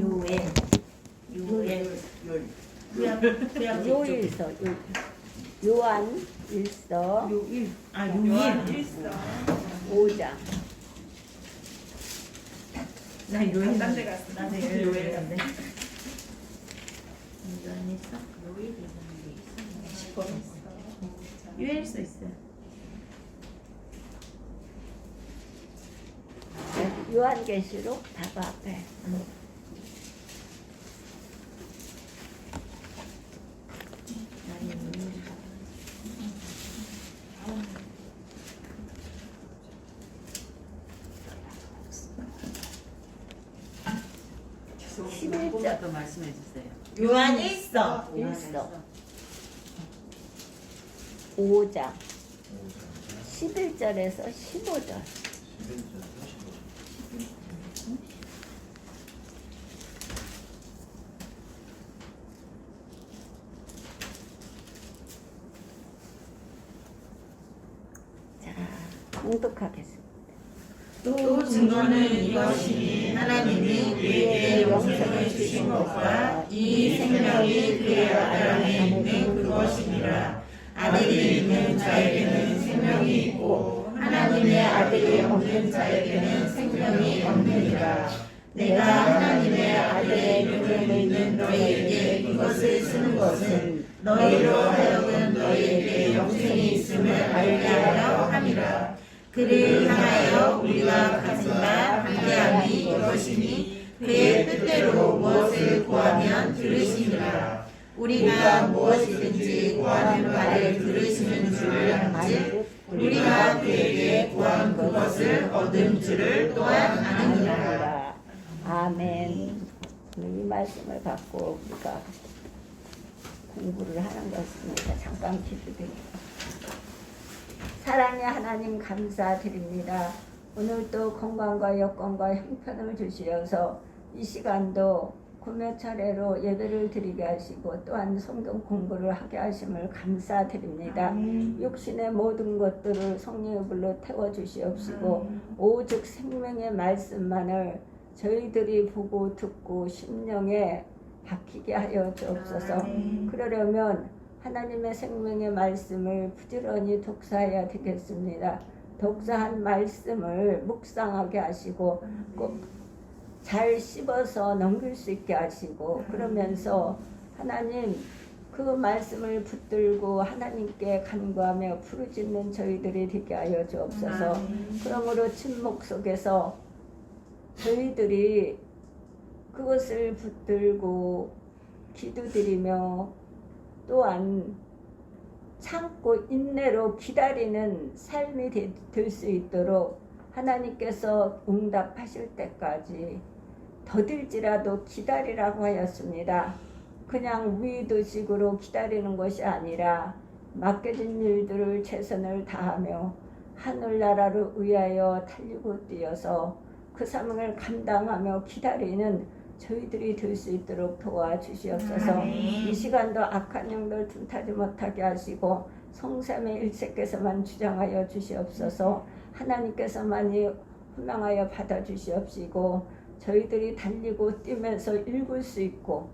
요엘 요일서 요한 일서 요일 요한 1서 5장 나 요일 딴 데 갔어. 나도 요일 간대. 요한 있어? 요일 요일서 있어요. 요한계시록 바로 앞에 나는 요일. 11절 또 말씀해 주세요. 요한 있어. 일서 5장 11절에서 15절 자, 공독하겠습니다. 또 증거는 이것이니 하나님이 우리에게 영생을 주신 것과 이 생명이 그의 아들 안에 있는 그것이니라. 아들이 있는 자에게는 생명이 있고 하나님의 아들이 없는 자에게는 생명이 없느니라. 내가 하나님의 아들의 이름을 있는 너희에게 이것을 쓰는 것은 너희로 하여금 너희에게 영생이 있음을 알게 하려 함이라. 그를 향하여 우리가 가진 바 함께함이 이것이니 그의 뜻대로 무엇을 구하면 들으시니라. 우리가 무엇이든지 구하는 바를 들으시는 줄을 알지 우리가 그에게 구한 그것을 얻은 줄을 또한 아느니라. 아멘. 이 말씀을 갖고 우리가 공부를 하는 것입니다. 잠깐 기도드립니다. 사랑의 하나님 감사드립니다. 오늘도 건강과 여건과 형편을 주시어서 이 시간도 구매 차례로 예배를 드리게 하시고 또한 성경 공부를 하게 하심을 감사드립니다. 육신의 모든 것들을 성령의 불로 태워주시옵시고 오직 생명의 말씀만을 저희들이 보고 듣고 심령에 박히게 하여 주옵소서. 그러려면 하나님의 생명의 말씀을 부지런히 독사해야 되겠습니다. 독사한 말씀을 묵상하게 하시고 꼭 잘 씹어서 넘길 수 있게 하시고 그러면서 하나님 그 말씀을 붙들고 하나님께 간구하며 부르짖는 저희들이 되게 하여 주옵소서. 그러므로 침묵 속에서 저희들이 그것을 붙들고 기도드리며 또한 참고 인내로 기다리는 삶이 될 수 있도록 하나님께서 응답하실 때까지 더딜지라도 기다리라고 하였습니다. 그냥 위도식으로 기다리는 것이 아니라 맡겨진 일들을 최선을 다하며 하늘나라를 위하여 달리고 뛰어서 그 사명을 감당하며 기다리는 저희들이 될 수 있도록 도와주시옵소서. 이 시간도 악한 영들 틈타지 못하게 하시고 성삼의 일체께서만 주장하여 주시옵소서. 하나님께서만이 훈명하여 받아주시옵시고 저희들이 달리고 뛰면서 읽을 수 있고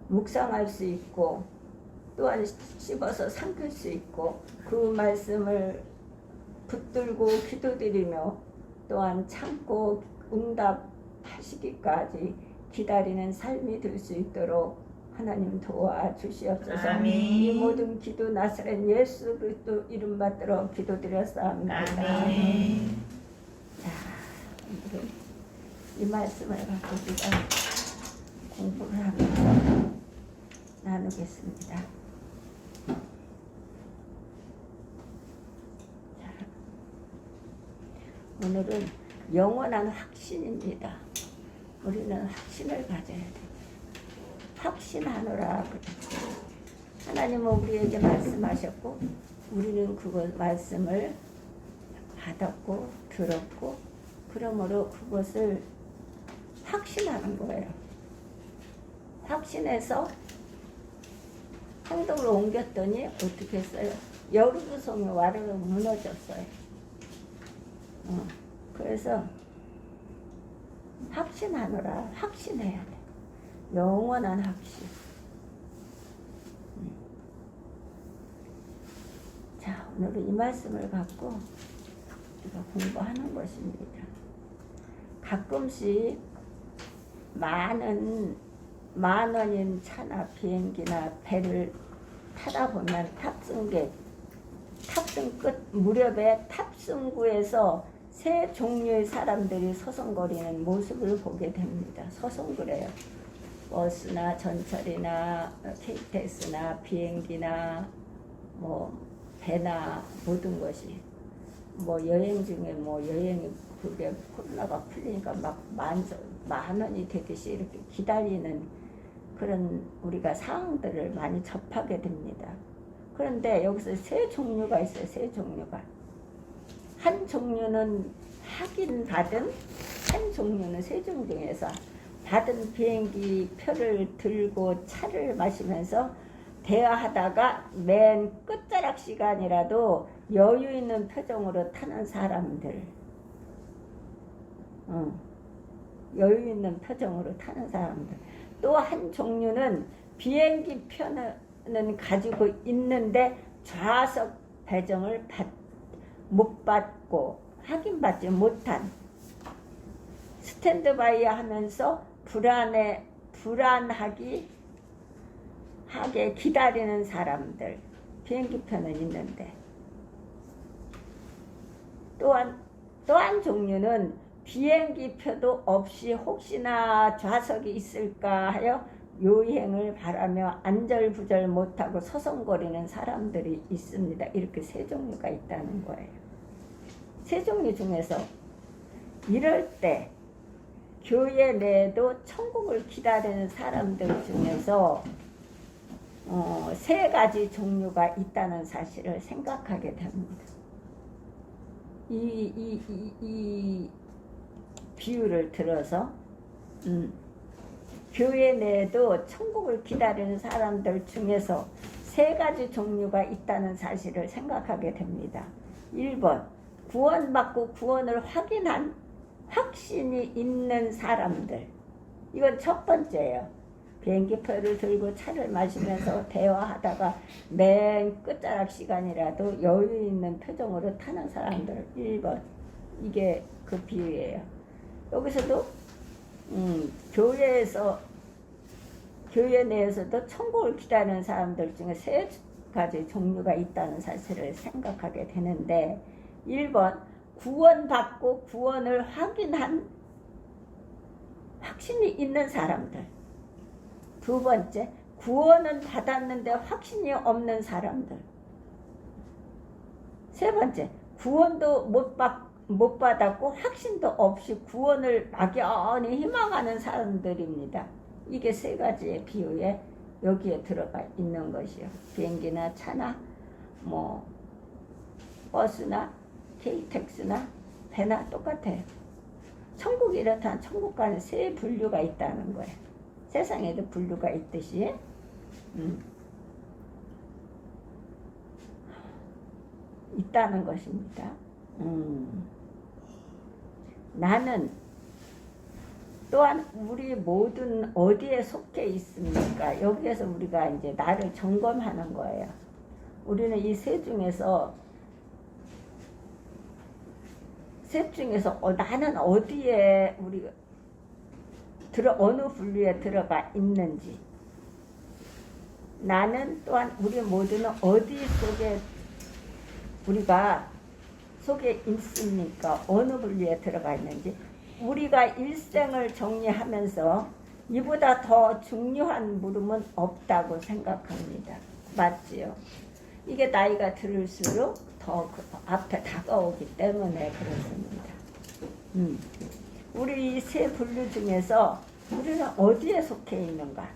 묵상할 수 있고 또한 씹어서 삼킬 수 있고 그 말씀을 붙들고 기도드리며 또한 참고 응답하시기까지 기다리는 삶이 될 수 있도록 하나님 도와주시옵소서. 아멘. 이 모든 기도 나사렛 예수 그리스도 이름 받들어 기도드렸사옵나이다. 아멘. 자, 오늘은 이 말씀을 갖고 우리가 공부를 하면서 나누겠습니다. 자, 오늘은 영원한 확신입니다. 우리는 확신을 가져야 돼요. 확신하노라 그랬어요. 하나님은 우리에게 말씀하셨고 우리는 그것 말씀을 받았고 들었고 그러므로 그것을 확신하는 거예요. 확신해서 행동을 옮겼더니 어떻게 했어요? 여루구성이 와르르 무너졌어요. 그래서 확신하노라. 확신해야 돼. 영원한 확신. 자, 오늘은 이 말씀을 갖고 우리가 공부하는 것입니다. 가끔씩 만 원인 차나 비행기나 배를 타다 보면 탑승 끝 무렵에 탑승구에서 세 종류의 사람들이 서성거리는 모습을 보게 됩니다. 서성거려요. 버스나 전철이나 KTX나 비행기나 뭐 배나 모든 것이 뭐 여행 중에 뭐 여행이 그게 코로나가 풀리니까 막 만 원이 되듯이 이렇게 기다리는 그런 우리가 상황들을 많이 접하게 됩니다. 그런데 여기서 세 종류가 있어요. 세 종류가. 한 종류는 확인받은, 한 종류는 세 종 중에서 받은 비행기 표를 들고 차를 마시면서 대화하다가 맨 끝자락 시간이라도 여유 있는 표정으로 타는 사람들. 여유 있는 표정으로 타는 사람들. 또 한 종류는 비행기 표는 가지고 있는데 좌석 배정을 못 받고 확인받지 못한, 스탠드바이 하면서 불안하게 기다리는 사람들. 비행기 표는 있는데. 또 한 종류는 비행기 표도 없이 혹시나 좌석이 있을까 하여 요행을 바라며 안절부절 못하고 서성거리는 사람들이 있습니다. 이렇게 세 종류가 있다는 거예요. 세 종류 중에서 이럴 때 교회 내에도 천국을 기다리는 사람들 중에서 세 가지 종류가 있다는 사실을 생각하게 됩니다. 이 비유를 들어서 교회 내에도 천국을 기다리는 사람들 중에서 세 가지 종류가 있다는 사실을 생각하게 됩니다. 1번, 구원받고 구원을 확인한 확신이 있는 사람들. 이건 첫 번째예요. 비행기표를 들고 차를 마시면서 대화하다가 맨 끝자락 시간이라도 여유 있는 표정으로 타는 사람들. 1번. 이게 그 비유예요. 여기서도 교회 내에서도 천국을 기다리는 사람들 중에 세 가지 종류가 있다는 사실을 생각하게 되는데, 1번, 구원받고 구원을 확인한 확신이 있는 사람들. 두 번째, 구원은 받았는데 확신이 없는 사람들. 세 번째, 구원도 못 받았고 확신도 없이 구원을 막연히 희망하는 사람들입니다. 이게 세 가지의 비유에 여기에 들어가 있는 것이요. 비행기나 차나 뭐 버스나 KTX나 배나 똑같아요. 천국이 이렇다면 천국과는 세 분류가 있다는 거예요. 세상에도 분류가 있듯이 있다는 것입니다. 나는 또한 우리 모든 어디에 속해 있습니까? 여기에서 우리가 이제 나를 점검하는 거예요. 우리는 이 셋 중에서 나는 어디에 어느 분류에 들어가 있는지, 나는 또한 우리 모두는 어디 속에 우리가 속에 있습니까? 어느 분류에 들어가 있는지. 우리가 일생을 정리하면서 이보다 더 중요한 물음은 없다고 생각합니다. 맞지요? 이게 나이가 들을수록 더 앞에 다가오기 때문에 그렇습니다. 우리 이 세 분류 중에서 우리는 어디에 속해 있는가?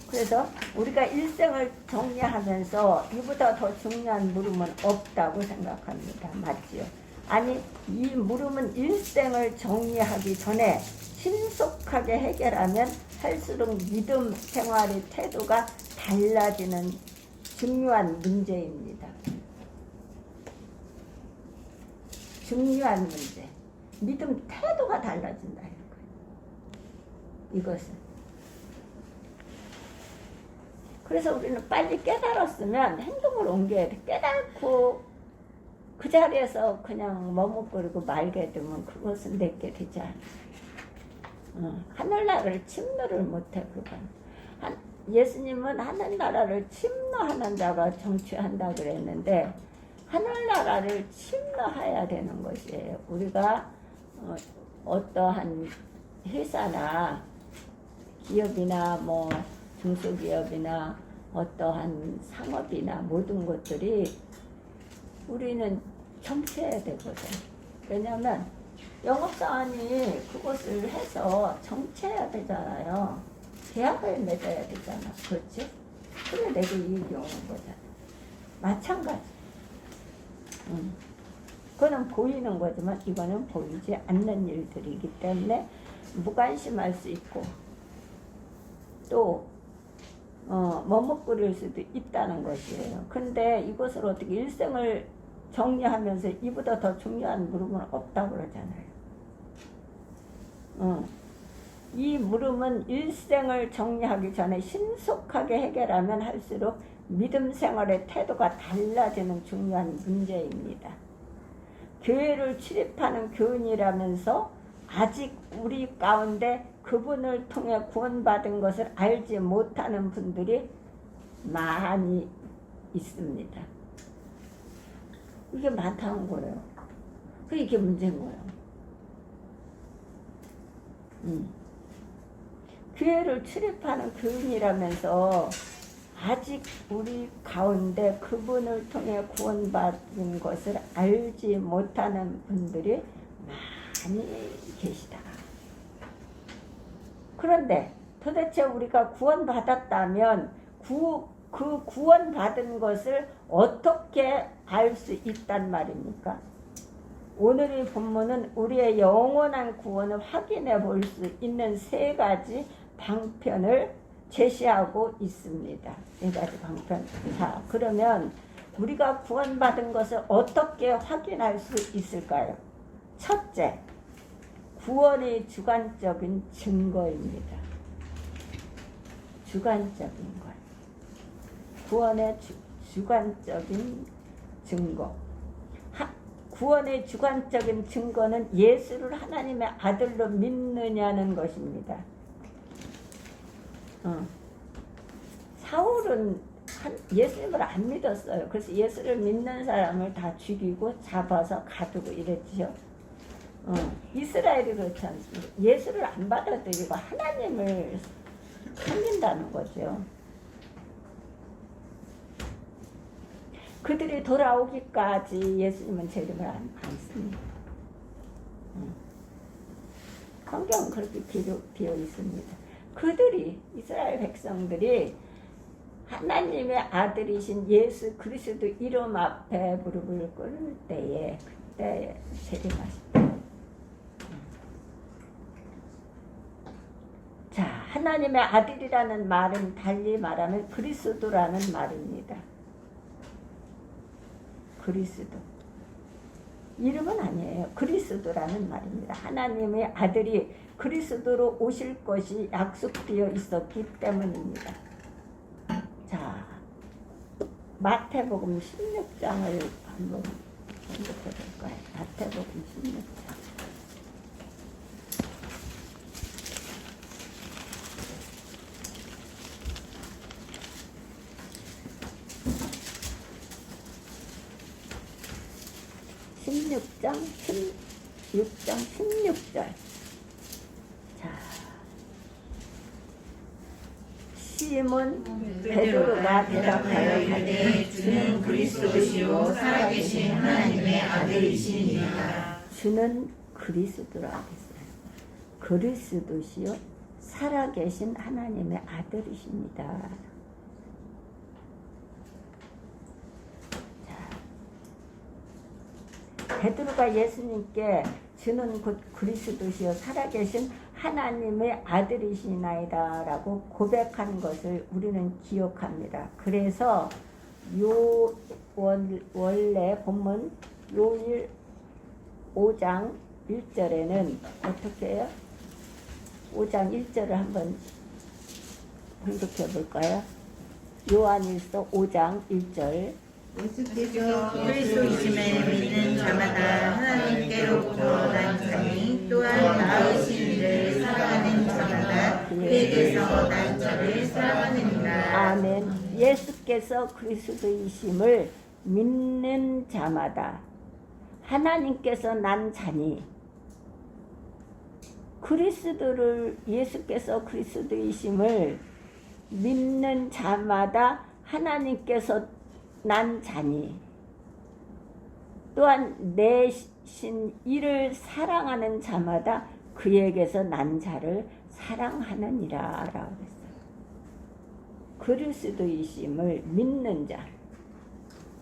그래서 우리가 일생을 정리하면서 이보다 더 중요한 물음은 없다고 생각합니다. 맞지요? 아니, 이 물음은 일생을 정리하기 전에 신속하게 해결하면 할수록 믿음 생활의 태도가 달라지는 중요한 문제입니다. 중요한 문제. 믿음 태도가 달라진다 이런 거예요. 이것은. 그래서 우리는 빨리 깨달았으면 행동을 옮겨야 돼. 깨닫고 그 자리에서 그냥 머뭇거리고 말게 되면 그것은 내게 되지 않아. 하늘나라를 침노를 못해. 그건 예수님은 하늘나라를 침노하는 자가 정취한다 그랬는데 하늘나라를 침노해야 되는 것이에요. 우리가 어떠한 회사나 기업이나 뭐 중소기업이나 어떠한 상업이나 모든 것들이 우리는 정치해야 되거든. 왜냐하면 영업사원이 그것을 해서 정치해야 되잖아요. 계약을 맺어야 되잖아. 그렇지? 그래 내게 이익이 오는 거잖아. 마찬가지. 그거는 보이는 거지만 이거는 보이지 않는 일들이기 때문에 무관심할 수 있고 또 머뭇거릴 수도 있다는 것이에요. 근데 이것을 어떻게 일생을 정리하면서 이보다 더 중요한 물음은 없다고 그러잖아요. 이 물음은 일생을 정리하기 전에 신속하게 해결하면 할수록 믿음 생활의 태도가 달라지는 중요한 문제입니다. 교회를 출입하는 교인이라면서 아직 우리 가운데 그분을 통해 구원받은 것을 알지 못하는 분들이 많이 있습니다. 이게 많다는 거예요. 이게 문제인 거예요. 교회를 출입하는 교인이라면서 아직 우리 가운데 그분을 통해 구원받은 것을 알지 못하는 분들이 많이 계시다. 그런데 도대체 우리가 구원받았다면 그 구원받은 것을 어떻게 알 수 있단 말입니까? 오늘의 본문은 우리의 영원한 구원을 확인해 볼 수 있는 세 가지 방편을 제시하고 있습니다. 세 가지 방편. 자, 그러면 우리가 구원받은 것을 어떻게 확인할 수 있을까요? 첫째, 구원의 주관적인 증거입니다. 주관적인 것. 구원의 주관적인 증거. 구원의 주관적인 증거는 예수를 하나님의 아들로 믿느냐는 것입니다. 사울은 예수님을 안 믿었어요. 그래서 예수를 믿는 사람을 다 죽이고 잡아서 가두고 이랬죠. 이스라엘이 그렇지 않습니다. 예수를 안 받아들이고 하나님을 섬긴다는 거죠. 그들이 돌아오기까지 예수님은 재림을 안 씁니다. 성경은 그렇게 기록되어 있습니다. 그들이 이스라엘 백성들이 하나님의 아들이신 예수 그리스도 이름 앞에 무릎을 꿇을 때에 그때 재림하셨다. 자, 하나님의 아들이라는 말은 달리 말하면 그리스도라는 말입니다. 그리스도. 이름은 아니에요. 그리스도라는 말입니다. 하나님의 아들이 그리스도로 오실 것이 약속되어 있었기 때문입니다. 자, 마태복음 16장을 한번 볼까요? 마태복음 16장. (16장 16절) 자, 시몬 베드로가 대답하여 이르되 주는 그리스도시요 살아계신 하나님의 아들이시니라. 주는 그리스도라 했어요. 그리스도시요 살아계신 하나님의 아들이십니다. 베드로가 예수님께 주는 곧 그리스도시요 살아계신 하나님의 아들이시나이다 라고 고백한 것을 우리는 기억합니다. 그래서 원래 본문 요일 5장 1절에는 어떻게 해요? 5장 1절을 한번 공독해 볼까요? 요한일서 5장 1절. 예수께서 그리스도이심을 믿는 자마다 하나님께로부터 난 자니 또한 나으신 이를 사랑하는 자마다 그에게서 난 자를 사랑하느니라. 아멘. 예수께서 그리스도이심을 믿는 자마다 하나님께서 난 자니 예수께서 그리스도이심을 믿는 자마다 하나님께서 난 자니 또한 내신 이를 사랑하는 자마다 그에게서 난 자를 사랑하느니라 라고 했어요. 그리스도이심을 믿는 자,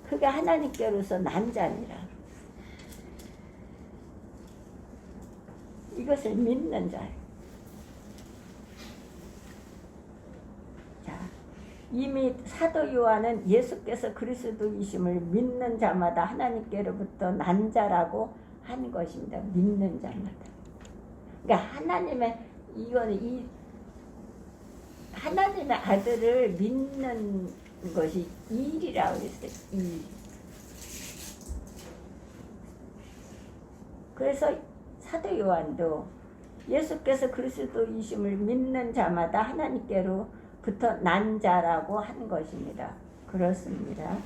그게 하나님께로서 난 자니라. 이것을 믿는 자예요. 이미 사도 요한은 예수께서 그리스도이심을 믿는 자마다 하나님께로부터 난 자라고 한 것입니다. 믿는 자마다. 그러니까 하나님의 아들을 믿는 것이 일이라고 했어요. 일. 그래서 사도 요한도 예수께서 그리스도이심을 믿는 자마다 하나님께로부터 난 자라고 한 것입니다. 그렇습니다.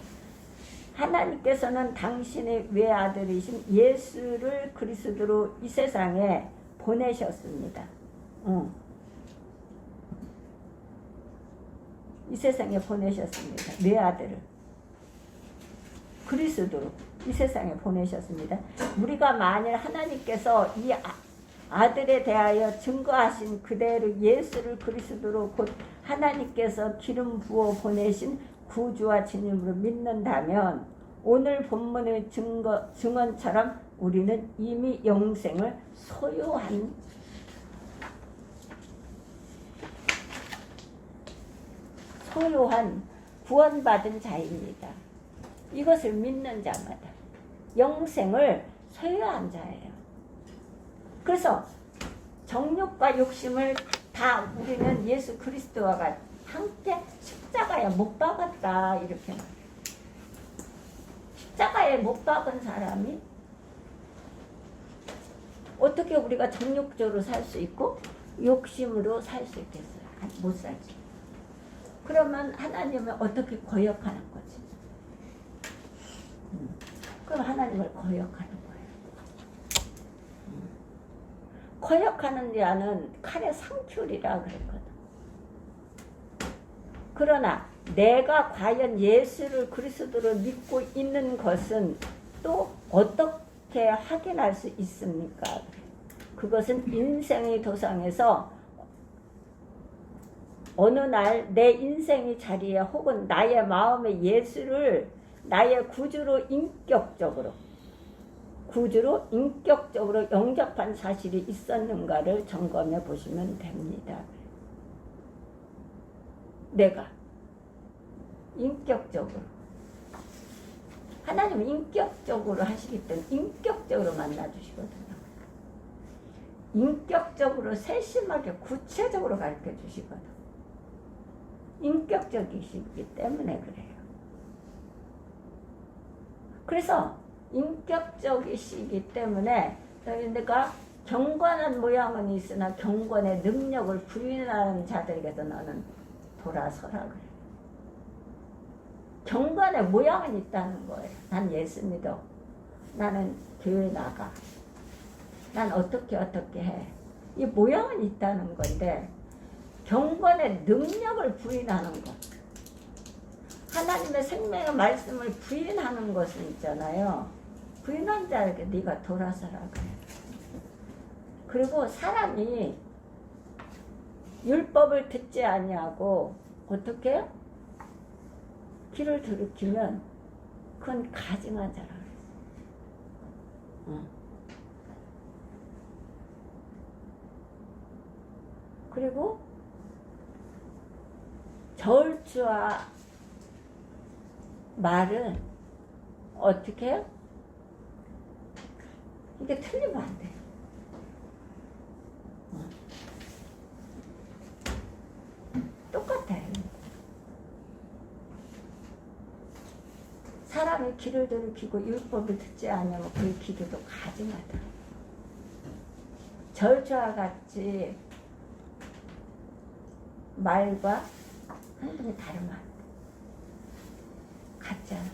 하나님께서는 당신의 외아들이신 예수를 그리스도로 이 세상에 보내셨습니다. 이 세상에 보내셨습니다. 외아들을 그리스도로 이 세상에 보내셨습니다. 우리가 만일 하나님께서 이 아들에 대하여 증거하신 그대로 예수를 그리스도로 곧 하나님께서 기름 부어 보내신 구주와 주님으로 믿는다면 오늘 본문의 증언처럼 우리는 이미 영생을 소유한 구원받은 자입니다. 이것을 믿는 자마다 영생을 소유한 자예요. 그래서 정욕과 욕심을 다 우리는 예수 그리스도와 함께 십자가에 못 박았다 이렇게 말해요. 십자가에 못 박은 사람이 어떻게 우리가 정욕적으로 살 수 있고 욕심으로 살 수 있겠어요? 못 살지. 그러면 하나님을 어떻게 거역하는 거지? 그럼 하나님을 거역하는 거예요. 거역하는 자는 칼의 상줄이라 그랬거든. 그러나 내가 과연 예수를 그리스도로 믿고 있는 것은 또 어떻게 확인할 수 있습니까? 그것은 인생의 도상에서 어느 날 내 인생의 자리에 혹은 나의 마음에 예수를 나의 구주로 인격적으로 영접한 사실이 있었는가를 점검해 보시면 됩니다. 내가 인격적으로 하나님은 인격적으로 하시기 때문에 인격적으로 만나주시거든요. 인격적으로 세심하게 구체적으로 가르쳐 주시거든. 인격적이시기 때문에 그래요. 그래서 인격적이시기 때문에 내가 경건한 모양은 있으나 경건의 능력을 부인하는 자들에게도 너는 돌아서라 그래. 경건의 모양은 있다는 거예요. 난 예수 믿어. 나는 교회 나가. 난 어떻게 해. 이 모양은 있다는 건데 경건의 능력을 부인하는 것. 하나님의 생명의 말씀을 부인하는 것은 있잖아요. 부인한 자에게 네가 돌아서라 그래. 그리고 사람이 율법을 듣지 아니하고 어떻게 해요? 귀를 들이키면 그건 가증한 자라 그랬어. 그리고 저울추와 말은 어떻게 해요? 이게 틀리면 안 돼요. 똑같아요. 사람의 길을 돌이키고 율법을 듣지 않으면 그 기도도 가증하다. 절주와 같이 말과 행동이 다르면 안 돼. 같지 않은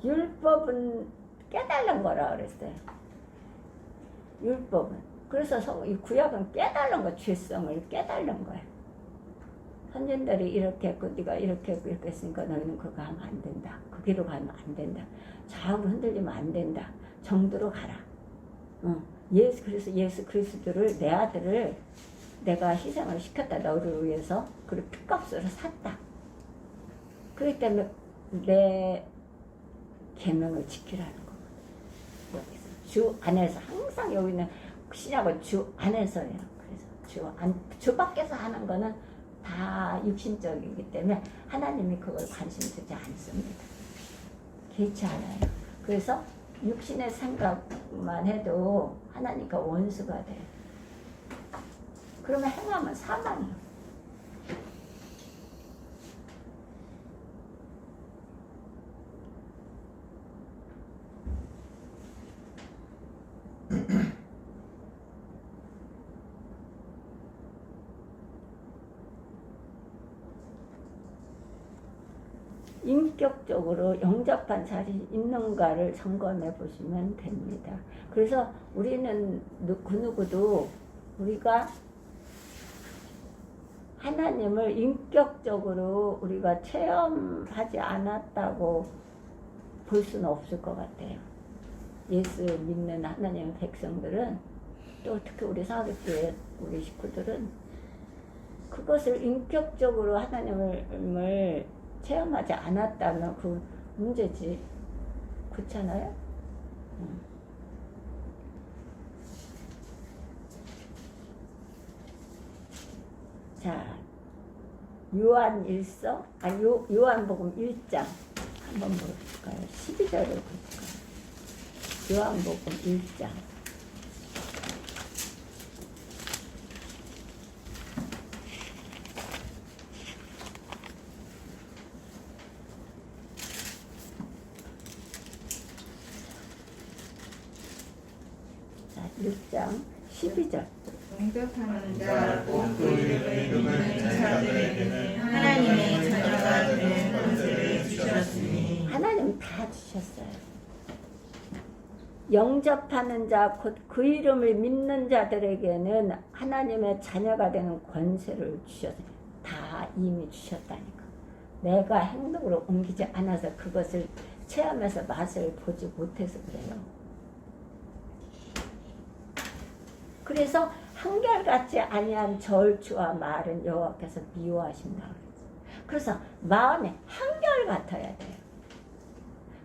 거야. 율법은 깨달은 거라 그랬어요. 율법은. 그래서 이 구약은 깨달은 거, 죄성을 깨달은 거야. 선진들이 이렇게 했고 네가 이렇게 했고 이렇게 했으니까 너희는 그거 하면 안 된다. 그 길로 가면 안 된다. 좌우로 흔들리면 안 된다. 정도로 가라. 그래서 예수 그리스도를, 내 아들을 내가 희생을 시켰다. 너를 위해서. 그리고 핏값으로 샀다. 그렇기 때문에 내 계명을 지키라는 거거든요. 여기서 주 안에서 항상 여기는 신약은 주 안에서예요. 그래서 주 밖에서 하는 거는 다 육신적이기 때문에 하나님이 그걸 관심 두지 않습니다. 개의치 않아요. 그래서 육신의 생각만 해도 하나님과 원수가 돼요. 그러면 행하면 사망이에요. 인격적으로 영접한 자리 있는가를 점검해 보시면 됩니다. 그래서 우리는 그 누구도 우리가 하나님을 인격적으로 우리가 체험하지 않았다고 볼 수는 없을 것 같아요. 예수 믿는 하나님의 백성들은, 또 특히 우리 사교교회 우리 식구들은 그것을 인격적으로 하나님을 체험하지 않았다면 그 문제지. 그렇잖아요? 자, 요한복음 1장 한번 볼까요? 12절을 볼까요? 요한복음 1장. 자, 1장 12절. 영접하는 자, 곧 그 이름을 믿는 자들에게는 하나님의 자녀가 되는 권세를 주셨으니. 하나님 다 주셨어요. 영접하는 자, 곧 그 이름을 믿는 자들에게는 하나님의 자녀가 되는 권세를 주셨어요. 다 이미 주셨다니까. 내가 행동으로 옮기지 않아서 그것을 체험해서 맛을 보지 못해서 그래요. 그래서 한결같이 아니한 절주와 말은 여호와께서 미워하신다. 그래서 마음이 한결같아야 돼요.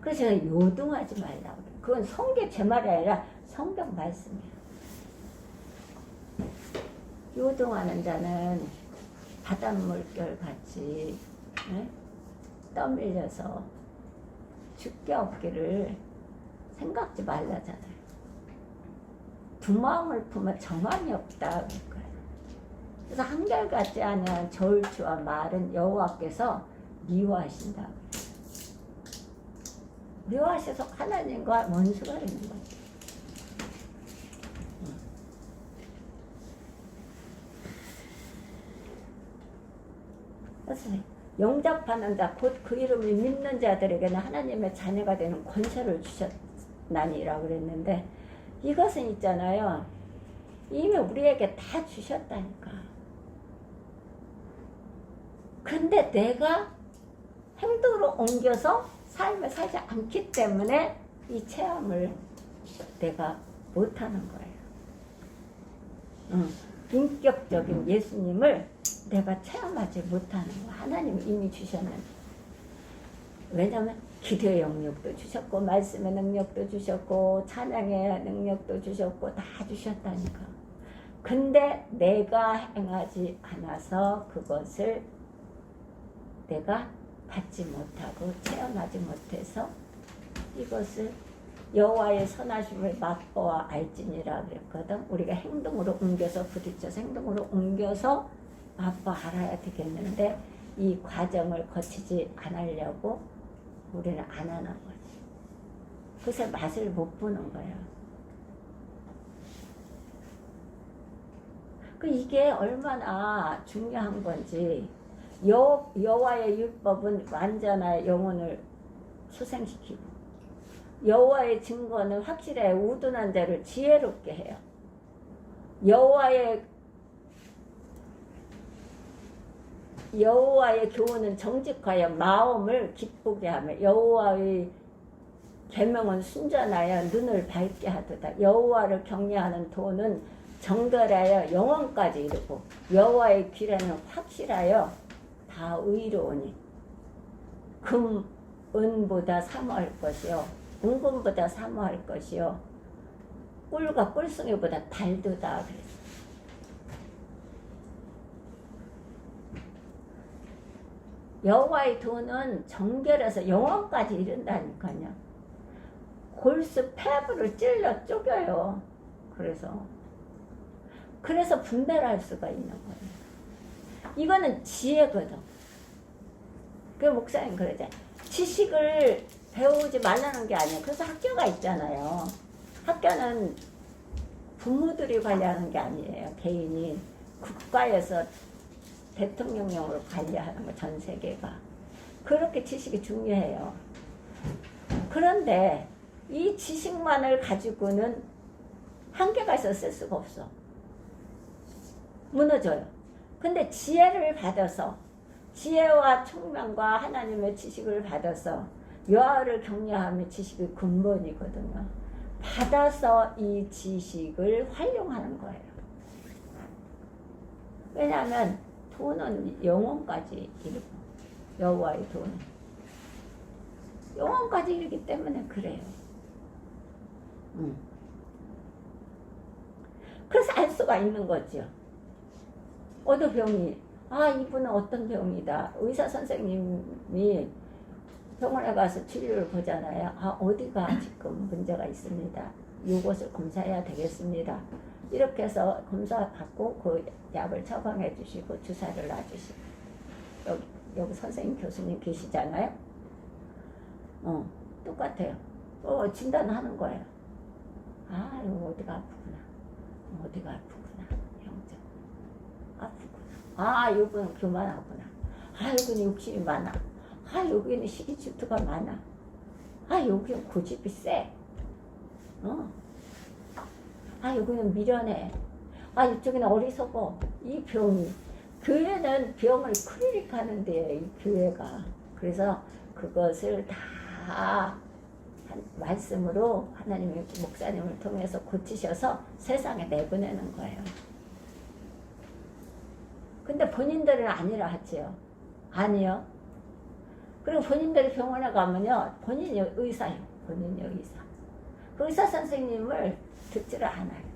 그래서 제가 요동하지 말라고. 그건 성경 제 말이 아니라 성경 말씀이에요. 요동하는 자는 바닷물결 같이 떠밀려서 죽게 없기를 생각지 말라잖아요. 두 마음을 품어 정함이 없다. 그러니까요. 그래서 한결같지 않은 저울추와 말은 여호와께서 미워하신다. 미워하셔서 하나님과 원수가 되는 거죠. 그래서 영접하는 자, 곧 그 이름을 믿는 자들에게는 하나님의 자녀가 되는 권세를 주셨나니라고 그랬는데, 이것은 있잖아요. 이미 우리에게 다 주셨다니까. 근데 내가 행동으로 옮겨서 삶을 살지 않기 때문에 이 체험을 내가 못하는 거예요. 인격적인 예수님을 내가 체험하지 못하는 거야. 하나님이 이미 주셨는데. 왜냐하면 기도의 영역도 주셨고 말씀의 능력도 주셨고 찬양의 능력도 주셨고 다 주셨다니까. 근데 내가 행하지 않아서 그것을 내가 받지 못하고 체험하지 못해서 이것을 여호와의 선하심을 맛보아 알지니라 그랬거든. 우리가 행동으로 옮겨서 부딪혀서 행동으로 옮겨서 맛보아 알아야 되겠는데 이 과정을 거치지 않으려고 우리는 안 하는 거지. 그래서 맛을 못 보는 거야. 이게 얼마나 중요한 건지. 여호와의 율법은 완전한 영혼을 소생시키고 여호와의 증거는 확실해 우둔한 자를 지혜롭게 해요. 여호와의 교훈은 정직하여 마음을 기쁘게 하며 여호와의 계명은 순전하여 눈을 밝게 하도다. 여호와를 경외하는 도는 정결하여 영원까지 이르고 여호와의 길에는 확실하여 다 의로우니 금 은보다 사모할 것이요 은금보다 사모할 것이요 꿀과 꿀송이보다 달도다 그랬어. 여호와의 도는 정결해서 영원까지 이른다니까요. 골수 폐부를 찔러 쪼개요. 그래서 분별할 수가 있는 거예요. 이거는 지혜거든. 그 목사님 그러죠. 지식을 배우지 말라는 게 아니에요. 그래서 학교가 있잖아요. 학교는 부모들이 관리하는 게 아니에요. 개인이 국가에서 대통령령으로 관리하는 거, 전 세계가. 그렇게 지식이 중요해요. 그런데 이 지식만을 가지고는 한계가 있어서 쓸 수가 없어. 무너져요. 근데 지혜를 받아서 지혜와 총명과 하나님의 지식을 받아서 여호와를 경외하며 지식의 근본이거든요. 받아서 이 지식을 활용하는 거예요. 왜냐하면 돈은 영원까지 이르고 여호와의 돈은 영원까지 이르기 때문에 그래요. 그래서 알 수가 있는 거죠. 어느 병이 이분은 어떤 병이다. 의사 선생님이 병원에 가서 치료를 보잖아요. 어디가 지금 문제가 있습니다. 이것을 검사해야 되겠습니다. 이렇게 해서 검사받고 그 약을 처방해 주시고 주사를 놔주시고 여기 선생님 교수님 계시잖아요. 똑같아요. 진단하는 거예요. 이거 어디가 아프구나. 어디가 아프구나. 형제 아프구나. 여기는 교만하구나. 여기는 욕심이 많아. 여기는 시기 질투가 많아. 여기는 고집이 세. 여기는 미련해. 이쪽에는 어리석어. 이 병이. 교회는 병을 클리닉 하는데, 이 교회가. 그래서 그것을 다 말씀으로 하나님의 목사님을 통해서 고치셔서 세상에 내보내는 거예요. 근데 본인들은 아니라 하지요. 아니요. 그리고 본인들이 병원에 가면요. 본인이 의사예요. 본인이 의사. 그 의사 선생님을 듣지를 않아요.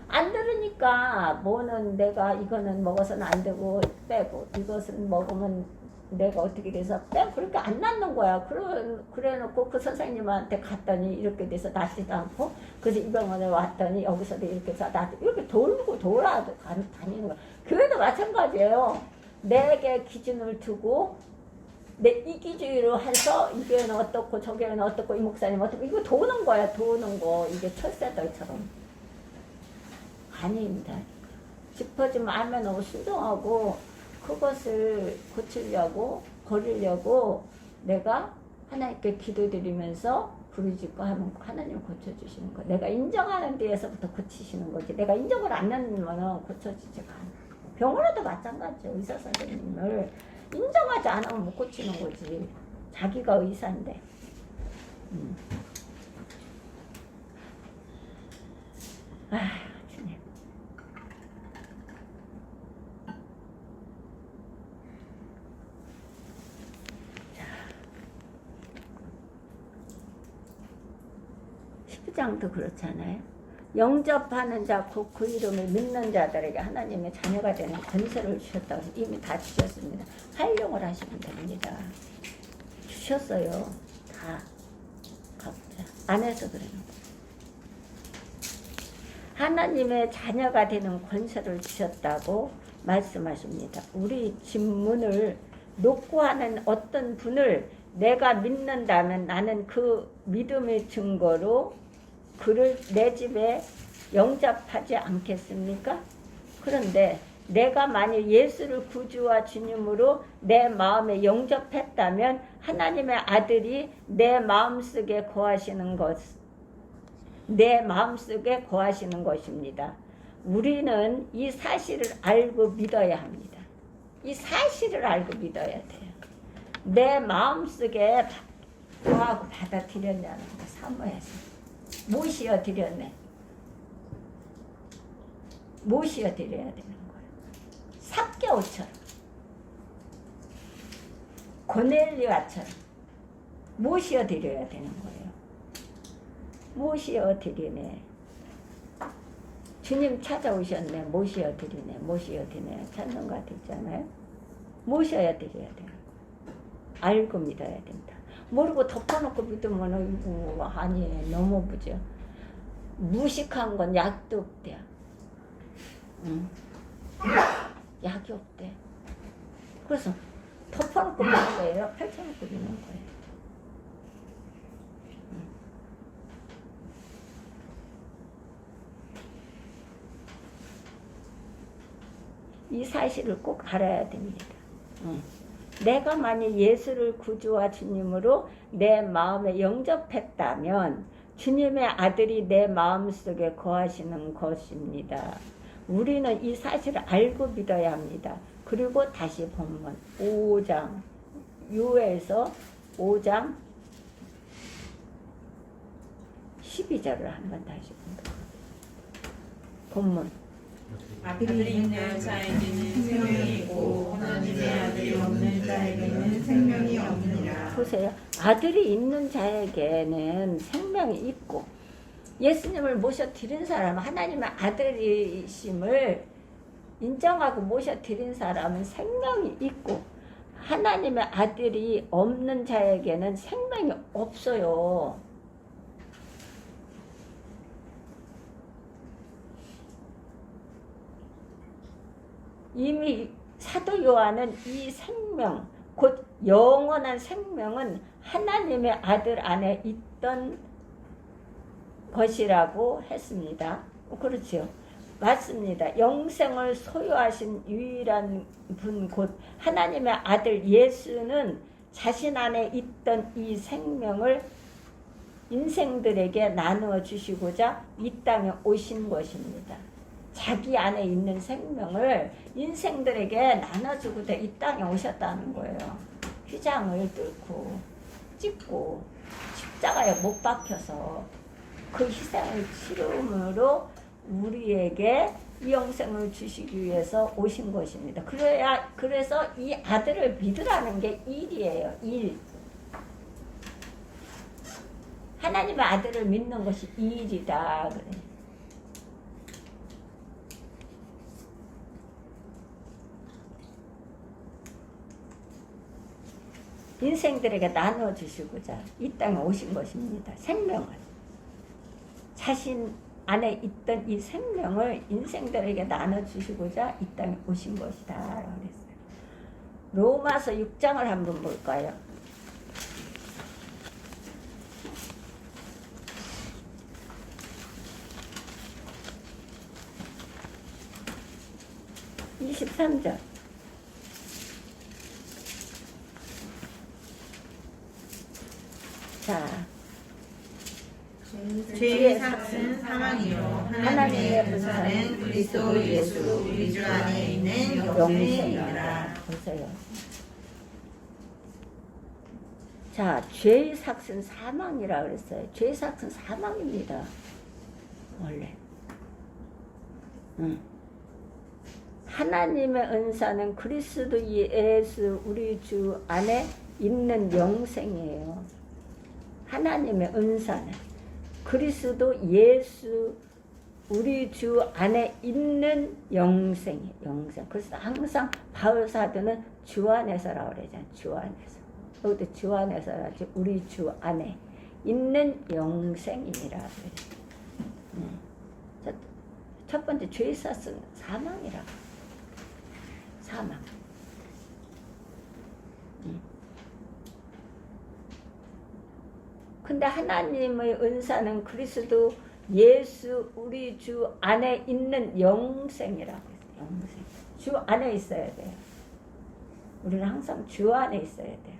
안 들으니까 뭐는 내가 이거는 먹어서는 안 되고 빼고 이것은 먹으면 내가 어떻게 돼서 빼고 그렇게 안 낫는 거야. 그래놓고 그 선생님한테 갔더니 이렇게 돼서 낫지도 않고 그래서 이 병원에 왔더니 여기서도 이렇게 해서 이렇게 돌고 다니는 거야. 교회도 마찬가지예요. 내게 기준을 두고 이 기준으로 해서 이 교회는 어떻고 저 교회는 어떻고 이 목사님 어떻고 이거 도는 거야. 도는 거. 이게 철새들처럼. 아닙니다. 짚어주면 알면 너무 순종하고 그것을 고치려고 버리려고 내가 하나님께 기도드리면서 부르짖고 하면 하나님 고쳐주시는 거. 내가 인정하는 데에서부터 고치시는 거지. 내가 인정을 안 하면 고쳐지지가 않아. 병원에도 마찬가지죠. 의사 선생님을 인정하지 않으면 못 고치는 거지. 자기가 의사인데. 주님. 12장도 그렇잖아요. 영접하는 자, 곧 그 이름을 믿는 자들에게 하나님의 자녀가 되는 권세를 주셨다고 해서 이미 다 주셨습니다. 활용을 하시면 됩니다. 주셨어요. 다. 각자. 안에서 그러는 거예요. 하나님의 자녀가 되는 권세를 주셨다고 말씀하십니다. 우리 집문을 놓고 하는 어떤 분을 내가 믿는다면 나는 그 믿음의 증거로 그를 내 집에 영접하지 않겠습니까? 그런데 내가 만일 예수를 구주와 주님으로 내 마음에 영접했다면 하나님의 아들이 내 마음속에 거하시는 것, 내 마음속에 거하시는 것입니다. 우리는 이 사실을 알고 믿어야 합니다. 이 사실을 알고 믿어야 돼요. 내 마음속에 거하고 받아들였냐는 거 사모해서. 모시어 드렸네. 모시어 드려야 되는 거예요. 삭개오처럼 고넬리아처럼 모시어 드려야 되는 거예요. 모시어 드리네. 주님 찾아오셨네. 모시어 드리네. 모시어 드리네. 찬송가 듣잖아요. 모셔야 드려야 돼요. 알고 믿어야 된다. 모르고 덮어놓고 믿으면 아니 너무 부죠. 무식한 건 약도 없대요. 응. 약이 없대. 그래서 덮어놓고 믿는 거예요. 펼쳐놓고 믿는 거예요. 이 사실을 꼭 알아야 됩니다. 내가 만일 예수를 구주와 주님으로 내 마음에 영접했다면 주님의 아들이 내 마음속에 거하시는 것입니다. 우리는 이 사실을 알고 믿어야 합니다. 그리고 다시 본문 5장 요에서 5장 12절을 한번 다시 본다. 본문 아들이 있는 자에게는 생명이 있고 하나님의 아들이 없는 자에게는 생명이 없느니라. 보세요. 아들이 있는 자에게는 생명이 있고 예수님을 모셔드린 사람, 하나님의 아들이심을 인정하고 모셔드린 사람은 생명이 있고 하나님의 아들이 없는 자에게는 생명이 없어요. 이미 사도 요한은 이 생명, 곧 영원한 생명은 하나님의 아들 안에 있던 것이라고 했습니다. 그렇죠. 맞습니다. 영생을 소유하신 유일한 분, 곧 하나님의 아들 예수는 자신 안에 있던 이 생명을 인생들에게 나누어 주시고자 이 땅에 오신 것입니다. 자기 안에 있는 생명을 인생들에게 나눠주고자 이 땅에 오셨다는 거예요. 휘장을 뚫고 찢고 십자가에 못 박혀서 그 희생을 치름으로 우리에게 이 영생을 주시기 위해서 오신 것입니다. 그래서 이 아들을 믿으라는 게 일이에요. 일. 하나님의 아들을 믿는 것이 일이다. 그래. 인생들에게 나눠주시고자 이 땅에 오신 것입니다. 생명을. 자신 안에 있던 이 생명을 인생들에게 나눠주시고자 이 땅에 오신 것이다. 그랬어요. 로마서 6장을 한번 볼까요? (23절) 자, 죄의 삭은 사망이요 하나님의 분사는 그리스도 예수 우리 주 안에 있는 영생이라. 보세요. 자, 죄의 삭은 사망이라 그랬어요. 죄의 삭은 사망입니다. 원래. 하나님의 은사는 그리스도 예수 우리 주 안에 있는 영생이에요. 하나님의 은사는 그리스도 예수 우리 주 안에 있는 영생이에요. 영생. 그래서 항상 바울 사도는 주 안에서라고 그러잖아요. 주 안에서. 여기도 주 안에서라지. 우리 주 안에 있는 영생이라 그래요. 첫 번째 죄의 삭은 사망이라. 사망. 근데 하나님의 은사는 그리스도 예수 우리 주 안에 있는 영생이라고 했어요. 영생. 주 안에 있어야 돼요. 우리는 항상 주 안에 있어야 돼요.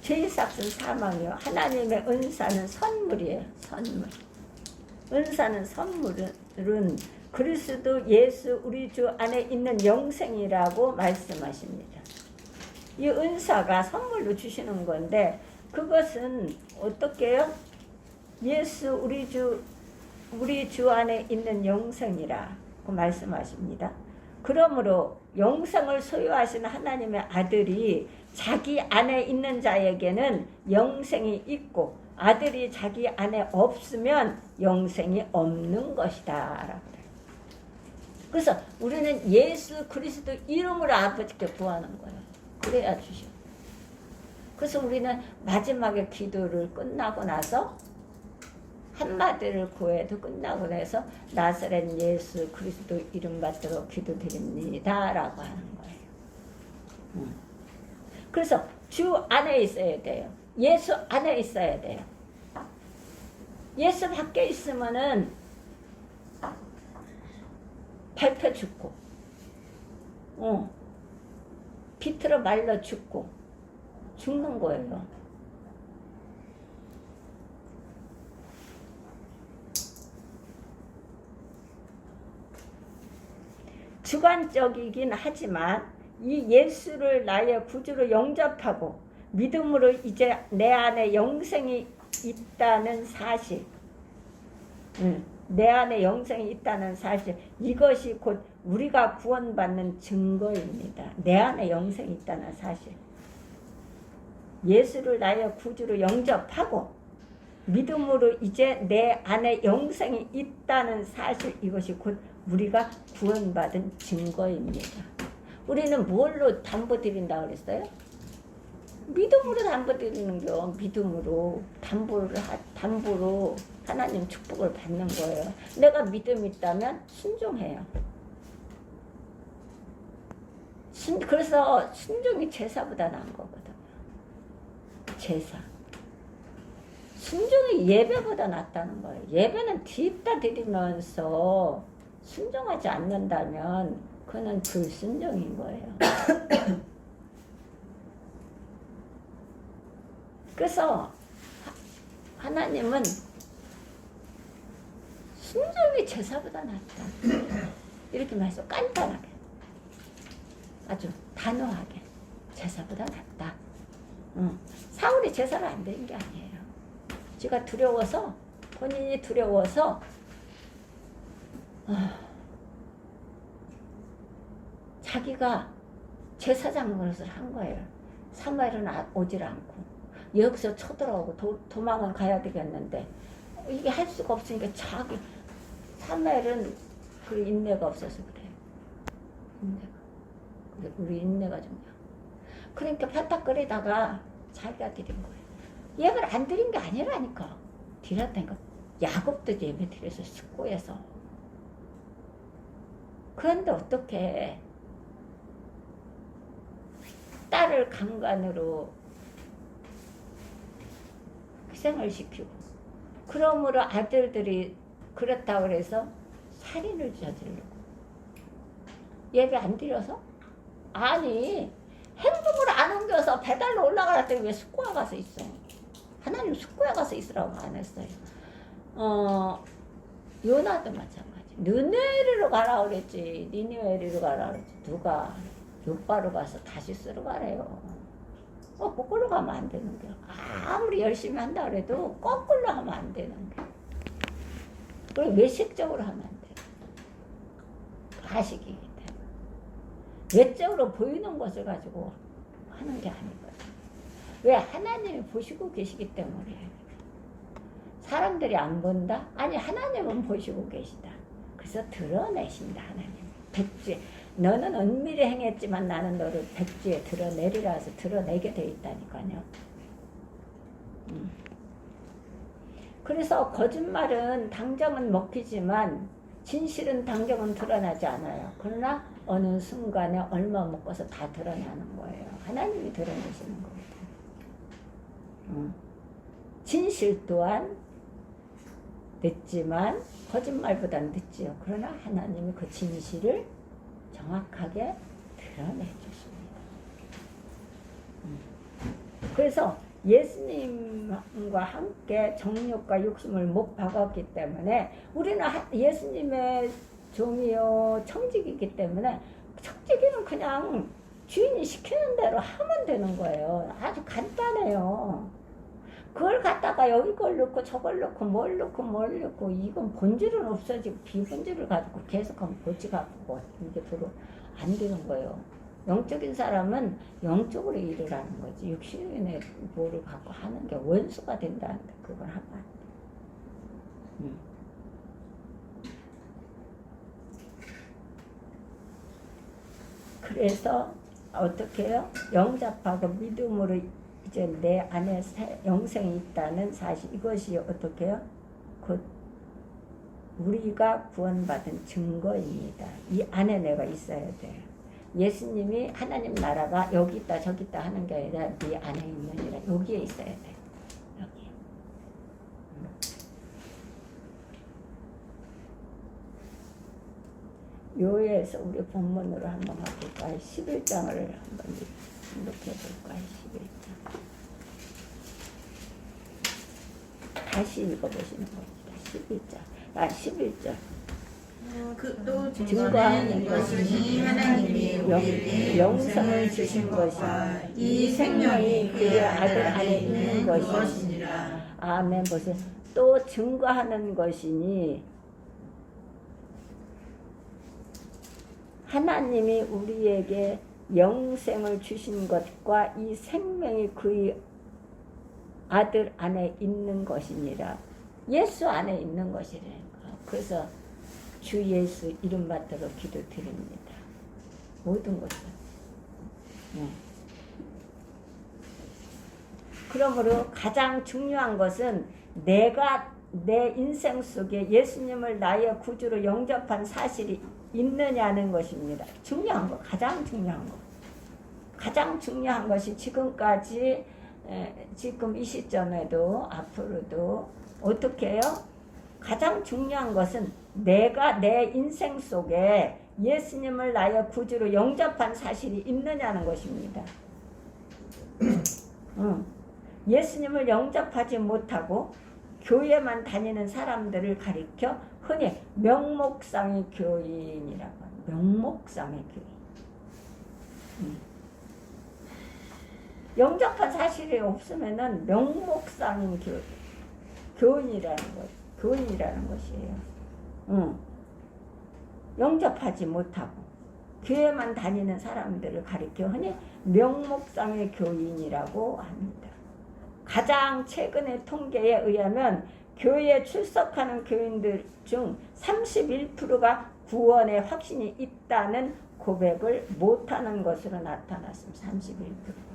죄의 삭은 사망이요. 하나님의 은사는 선물이에요. 선물. 은사는 선물은 그리스도 예수 우리 주 안에 있는 영생이라고 말씀하십니다. 이 은사가 선물로 주시는 건데 그것은 어떻게 해요? 예수 우리 주 안에 있는 영생이라고 말씀하십니다. 그러므로 영생을 소유하시는 하나님의 아들이 자기 안에 있는 자에게는 영생이 있고 아들이 자기 안에 없으면 영생이 없는 것이다. 그래서 우리는 예수 그리스도 이름으로 아버지께 구하는 거예요. 그래야 주셔. 그래서 우리는 마지막에 기도를 끝나고 나서 한마디를 구해도 끝나고 나서 나사렛 예수 그리스도 이름 받들어 기도드립니다 라고 하는 거예요. 그래서 주 안에 있어야 돼요. 예수 안에 있어야 돼요. 예수 밖에 있으면은 밟혀 죽고 비틀어 말려 죽고 죽는 거예요. 주관적이긴 하지만 이 예수를 나의 구주로 영접하고 믿음으로 이제 내 안에 영생이 있다는 사실, 내 안에 영생이 있다는 사실, 이것이 곧 우리가 구원받는 증거입니다. 내 안에 영생이 있다는 사실. 예수를 나의 구주로 영접하고 믿음으로 이제 내 안에 영생이 있다는 사실, 이것이 곧 우리가 구원받은 증거입니다. 우리는 뭘로 담보 드린다고 그랬어요? 믿음으로 담보 드리는 거. 믿음으로 담보로 하나님 축복을 받는 거예요. 내가 믿음이 있다면 순종해요. 그래서 순종이 제사보다 나은 거거든. 제사. 순종이 예배보다 낫다는 거예요. 예배는 뒤집다 드리면서 순종하지 않는다면 그는 불순종인 거예요. 그래서 하나님은 순종이 제사보다 낫다. 이렇게 말해서 간단하게, 아주 단호하게 제사보다 낫다. 사울이 제사를 안 드린 게 아니에요. 지가 두려워서, 본인이 두려워서 자기가 제사장 노릇을 한 거예요. 사무엘은 오질 않고 여기서 쳐들어오고 도망은 가야 되겠는데 이게 할 수가 없으니까 자기 사무엘은 그 인내가 없어서 그래요. 인내가. 우리 인내가 중요해. 그러니까 바닥거리다가 자기가 드린 거예요. 예배를 안 드린 게 아니라니까. 드렸다니까. 야곱도 예배 드려서 숙고해서. 그런데 어떻게 딸을 강간으로 희생을 시키고, 그러므로 아들들이 그렇다고 해서 살인을 저지르고 예배 안 드려서? 아니, 행복을 안 옮겨서 배달로 올라가라 때 왜 숙고에 가서 있어? 하나님 숙고에 가서 있으라고 안 했어요. 요나도 마찬가지. 느네리로 가라 그랬지. 니느웨리로 가라 그랬지. 누가 요바로 가서 다시스로 가래요. 거꾸로 가면 안 되는 거야. 아무리 열심히 한다 그래도 거꾸로 하면 안 되는 거야. 그리고 외식적으로 하면 안 돼. 가식이기 때문에. 외적으로 보이는 것을 가지고 하는 게 아니거든. 왜? 하나님이 보시고 계시기 때문에. 사람들이 안 본다? 아니, 하나님은 보시고 계시다. 그래서 드러내신다, 하나님. 백주에. 너는 은밀히 행했지만 나는 너를 백주에 드러내리라 해서 드러내게 돼 있다니까요. 그래서 거짓말은 당장은 먹히지만 진실은 당장은 드러나지 않아요. 그러나 어느 순간에 얼마 먹고서 다 드러나는 거예요. 하나님이 드러내시는 겁니다. 진실 또한 늦지만 거짓말보다는 늦지요. 그러나 하나님이 그 진실을 정확하게 드러내 주십니다. 그래서 예수님과 함께 정욕과 욕심을 못 박았기 때문에 우리는 예수님의 종이요 청지기이기 때문에 청지기는 그냥 주인이 시키는 대로 하면 되는 거예요. 아주 간단해요. 그걸 갖다가 여기 걸 넣고 저걸 넣고 뭘 넣고 이건 본질은 없어지고 비본질을 가지고 계속하면 고치가 뭐 이게 별로 안 되는 거예요. 영적인 사람은 영적으로 일을 하는 거지. 육신의 뭐를 갖고 하는 게 원수가 된다는데 그걸 하면 안 돼. 그래서 어떻게 해요? 영접하고 믿음으로 이제 내 안에 영생이 있다는 사실, 이것이 어떻게 해요? 곧 우리가 구원받은 증거입니다. 이 안에 내가 있어야 돼요. 예수님이 하나님 나라가 여기 있다 저기 있다 하는 게 아니라 네 안에 있느니라. 여기에 있어야 돼. 여기. 요에서 우리 본문으로 한번 해볼까요? 11장을 한번 이렇게 해볼까요? 11장. 다시 읽어보시는 겁니다. 11절. 또 증거하는 것이니 하나님이 우리에게 영생을 주신 것이라. 이 생명이 그의 아들 안에 있는 것이니라. 아멘. 보세요. 또 증거하는 것이니 하나님이 우리에게 영생을 주신 것과 이 생명이 그의 아들 안에 있는 것이니라. 예수 안에 있는 것이라는 거. 그래서 주 예수 이름 받들어 기도드립니다. 모든 것은. 그러므로 가장 중요한 것은 내가 내 인생 속에 예수님을 나의 구주로 영접한 사실이 있느냐는 것입니다. 중요한 거, 가장 중요한 거. 가장 중요한 것이 지금까지, 지금 이 시점에도 앞으로도 어떻게 해요? 가장 중요한 것은 내가 내 인생 속에 예수님을 나의 구주로 영접한 사실이 있느냐는 것입니다. 예수님을 영접하지 못하고 교회만 다니는 사람들을 가리켜 흔히 명목상의 교인이라고 합니다. 명목상의 교인. 영접한 사실이 없으면은 명목상인 교인이라는 것, 교인이라는 것이에요. 영접하지 못하고 교회만 다니는 사람들을 가리켜 흔히 명목상의 교인이라고 합니다. 가장 최근의 통계에 의하면 교회에 출석하는 교인들 중 31%가 구원의 확신이 있다는 고백을 못하는 것으로 나타났습니다. 31%가.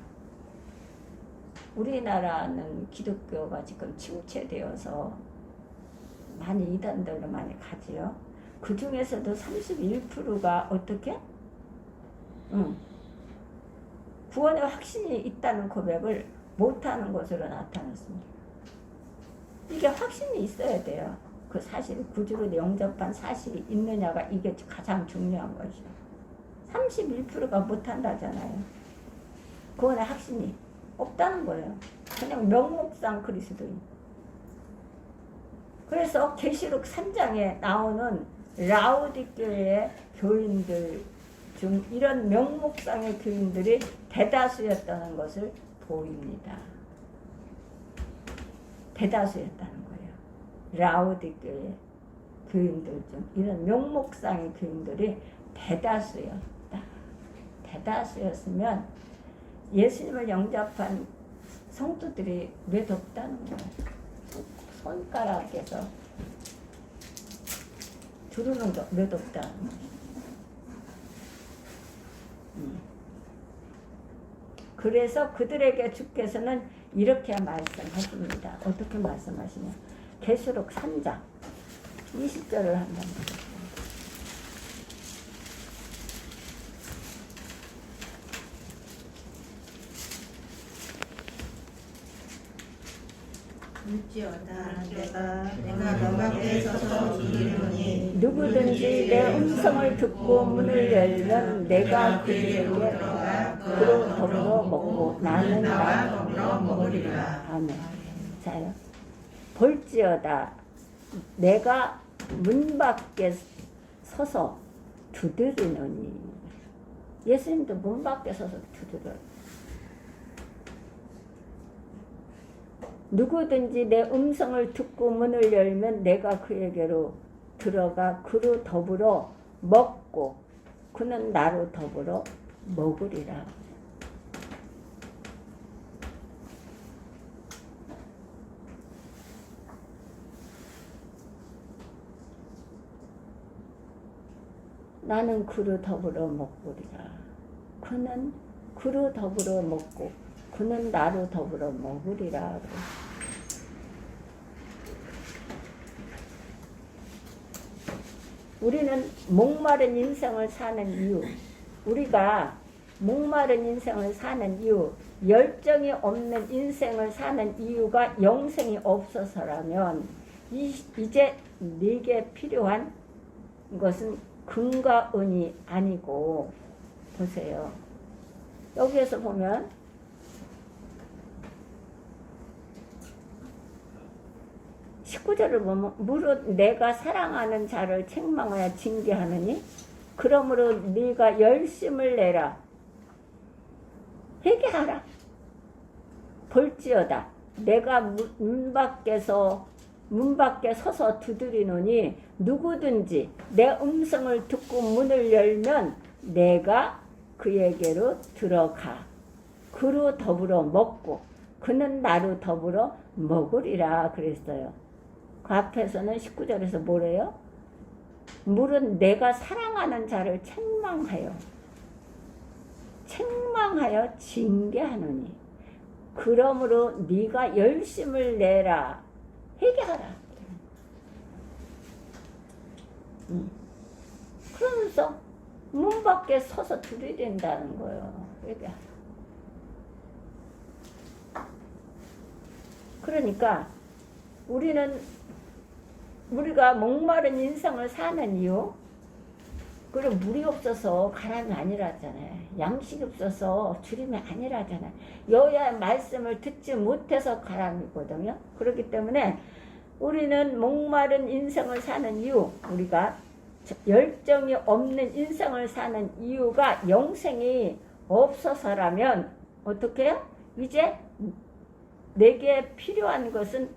우리나라는 기독교가 지금 침체되어서 많이 이단들로 많이 가지요. 그 중에서도 31%가 어떻게? 구원의 확신이 있다는 고백을 못하는 것으로 나타났습니다. 이게 확신이 있어야 돼요. 그 사실 구주로 영접한 사실이 있느냐가 이게 가장 중요한 것이죠. 31%가 못한다잖아요. 구원의 확신이 없다는 거예요. 그냥 명목상 그리스도인. 그래서 계시록 3장에 나오는 라오디게의 교인들 중 이런 명목상의 교인들이 대다수였다는 것을 보입니다. 대다수였다는 거예요. 라오디게의 교인들 중 이런 명목상의 교인들이 대다수였다. 대다수였으면 예수님을 영접한 성도들이 왜 덥다는 거야. 손가락에서 두르는 거 왜 덥다는 거야. 그래서 그들에게 주께서는 이렇게 말씀하십니다. 어떻게 말씀하시냐. 계시록 3장 20절을 한번 보겠습니다. 물지어다 내가 너 밖에 서서 기르노니 누구든지 내 음성을 듣고 문을 열면 내가 그에게 그로 더불어 먹고 나는 나와 더불어 먹으리라. 아멘. 자요. 볼지어다 내가 문 밖에 서서 두드리노니. 예수님도 문 밖에 서서 두드려요. 누구든지 내 음성을 듣고 문을 열면 내가 그에게로 들어가 그로 더불어 먹고 그는 나로 더불어 먹으리라. 나는 그로 더불어 먹으리라. 그는 그로 더불어 먹고 그는 나로 더불어 먹으리라. 우리는 목마른 인생을 사는 이유, 우리가 목마른 인생을 사는 이유, 열정이 없는 인생을 사는 이유가 영생이 없어서라면 이제 네게 필요한 것은 금과 은이 아니고, 보세요. 여기에서 보면 (19절을) 보면 무릇 내가 사랑하는 자를 책망하여 징계하느니 그러므로 네가 열심을 내라. 회개하라. 볼지어다 내가 문 밖에 서서 두드리노니 누구든지 내 음성을 듣고 문을 열면 내가 그에게로 들어가 그로 더불어 먹고 그는 나로 더불어 먹으리라 그랬어요. 그 앞에서는 19절에서 뭐래요? 물은 내가 사랑하는 자를 책망하여 징계하노니 그러므로 네가 열심을 내라. 회개하라. 그러면서 문 밖에 서서 두드린다는 거예요. 회개하라. 그러니까 우리가 목마른 인생을 사는 이유, 그리고 물이 없어서 가람이 아니라잖아요. 양식이 없어서 주림이 아니라잖아요. 여호와의 말씀을 듣지 못해서 가람이거든요. 그렇기 때문에 우리는 목마른 인생을 사는 이유, 우리가 열정이 없는 인생을 사는 이유가 영생이 없어서라면 어떻게 해요? 이제 우리에게 필요한 것은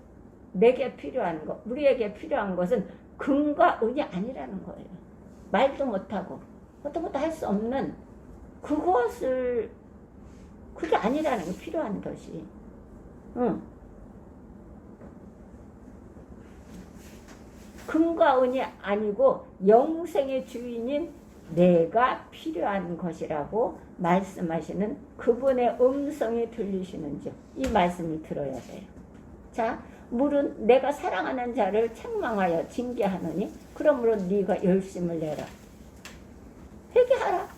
금과 은이 아니라는 거예요. 말도 못하고 어떤 할 수 없는 그게 아니라는 거, 필요한 것이. 금과 은이 아니고 영생의 주인인 내가 필요한 것이라고 말씀하시는 그분의 음성이 들리시는지 이 말씀을 들어야 돼요. 자, 물은 내가 사랑하는 자를 책망하여 징계하노니 그러므로 네가 열심을 내라. 회개하라.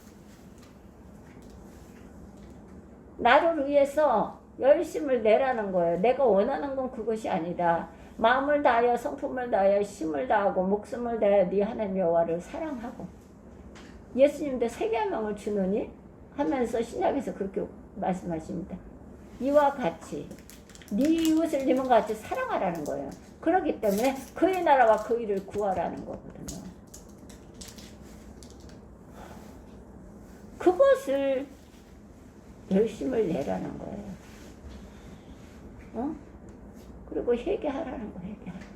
나를 위해서 열심을 내라는 거예요. 내가 원하는 건 그것이 아니다. 마음을 다하여 성품을 다하여 힘을 다하고 목숨을 다하여 네 하나님 여호와를 사랑하고, 예수님도 세 계명을 주노니 하면서 신약에서 그렇게 말씀하십니다. 이와 같이 네 이웃을 님과 같이 사랑하라는 거예요. 그렇기 때문에 그의 나라와 그 일을 구하라는 거거든요. 그것을 열심을 내라는 거예요. 그리고 회개하라는 거예요. 회개하라.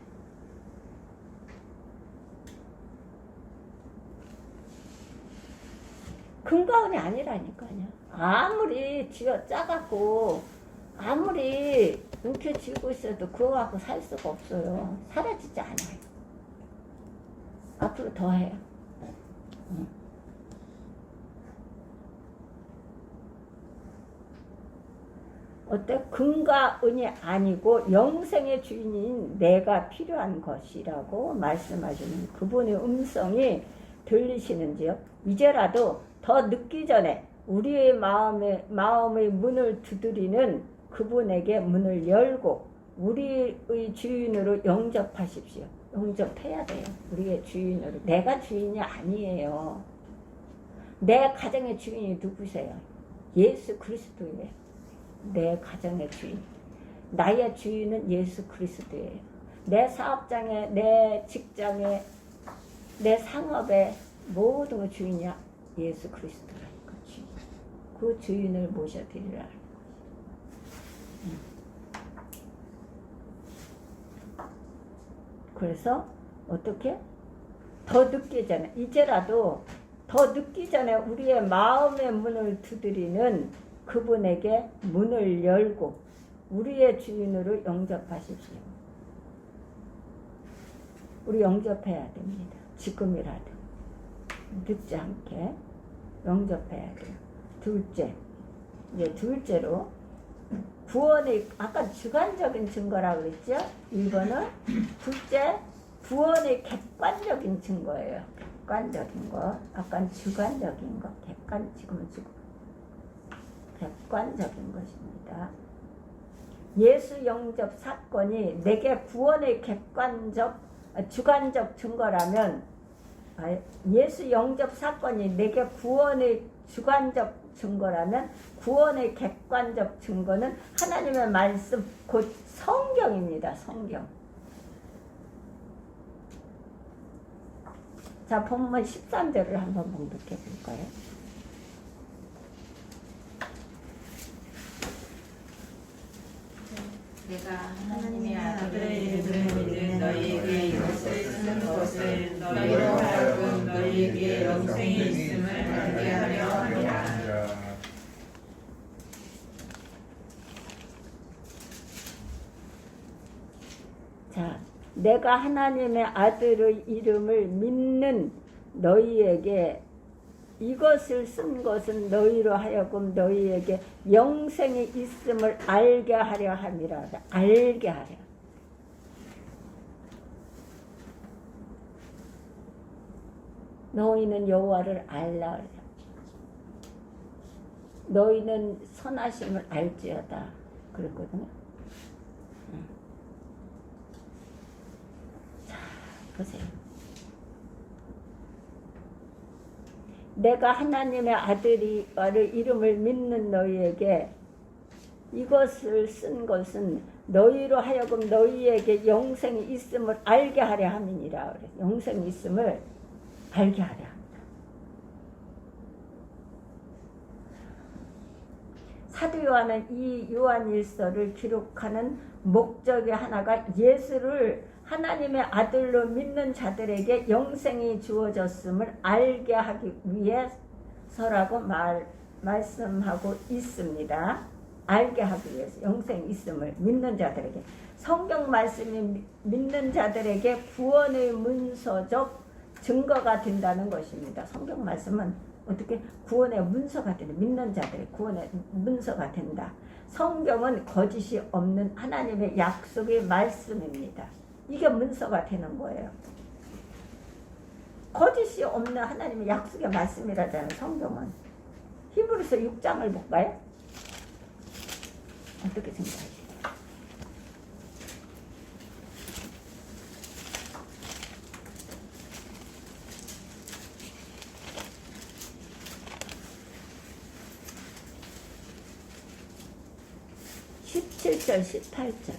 금과 은이 아니라니까요. 아무리 쥐어 짜갖고 아무리 움켜쥐고 있어도 그거 갖고 살 수가 없어요. 사라지지 않아요. 앞으로 더 해요. 어때? 금과 은이 아니고 영생의 주인인 내가 필요한 것이라고 말씀하시는 그분의 음성이 들리시는지요? 이제라도 더 늦기 전에 우리의 마음의 문을 두드리는 그분에게 문을 열고 우리의 주인으로 영접하십시오. 영접해야 돼요. 우리의 주인으로. 내가 주인이 아니에요. 내 가정의 주인이 누구세요? 예수 그리스도예요. 내 가정의 주인. 나의 주인은 예수 그리스도예요. 내 사업장에, 내 직장에, 내 상업에 모든 주인이야 예수 그리스도라는 주인. 그 주인을 모셔드리라. 그래서 어떻게? 더 늦기 전에, 이제라도 더 늦기 전에 우리의 마음의 문을 두드리는 그분에게 문을 열고 우리의 주인으로 영접하십시오. 우리 영접해야 됩니다. 지금이라도 늦지 않게 영접해야 돼요. 둘째, 이제 둘째로 구원의, 아까 주관적인 증거라고 그랬죠? 1번은 둘째, 구원의 객관적인 증거예요. 객관적인 거. 아까 주관적인 거. 지금은 객관적인 것입니다. 예수 영접 사건이 내게 구원의 주관적 증거라면, 예수 영접 사건이 내게 구원의 주관적 증거라면 구원의 객관적 증거는 하나님의 말씀, 곧 성경입니다. 성경. 자, 본문 13절을 한번 봉독해 볼까요? 내가 하나님의 아들의 이름을 믿는 너희에게 이것을 쓰는 것을 너희로 하여금 너희에게 영생이 있음을 알게 하려 함이라. 자, 내가 하나님의 아들의 이름을 믿는 너희에게 이것을 쓴 것은 너희로 하여금 너희에게 영생이 있음을 알게 하려 함이라. 알게 하려. 너희는 여호와를 알라. 너희는 선하심을 알지어다. 그랬거든요. 자, 보세요. 내가 하나님의 아들의 이름을 믿는 너희에게 이것을 쓴 것은 너희로 하여금 너희에게 영생이 있음을 알게 하려 함이니라. 영생이 있음을 알게 하려 합니다. 사도 요한은 이 요한일서를 기록하는 목적의 하나가 예수를 하나님의 아들로 믿는 자들에게 영생이 주어졌음을 알게 하기 위해서라고 말씀하고 있습니다. 알게 하기 위해서 영생이 있음을 믿는 자들에게. 성경 말씀이 믿는 자들에게 구원의 문서적 증거가 된다는 것입니다. 성경 말씀은 어떻게 구원의 문서가 된다. 믿는 자들의 구원의 문서가 된다. 성경은 거짓이 없는 하나님의 약속의 말씀입니다. 이게 문서가 되는 거예요. 거짓이 없는 하나님의 약속의 말씀이라잖아요. 성경은. 히브리서 6장을 볼까요? 어떻게 생각하세요? (17절) (18절)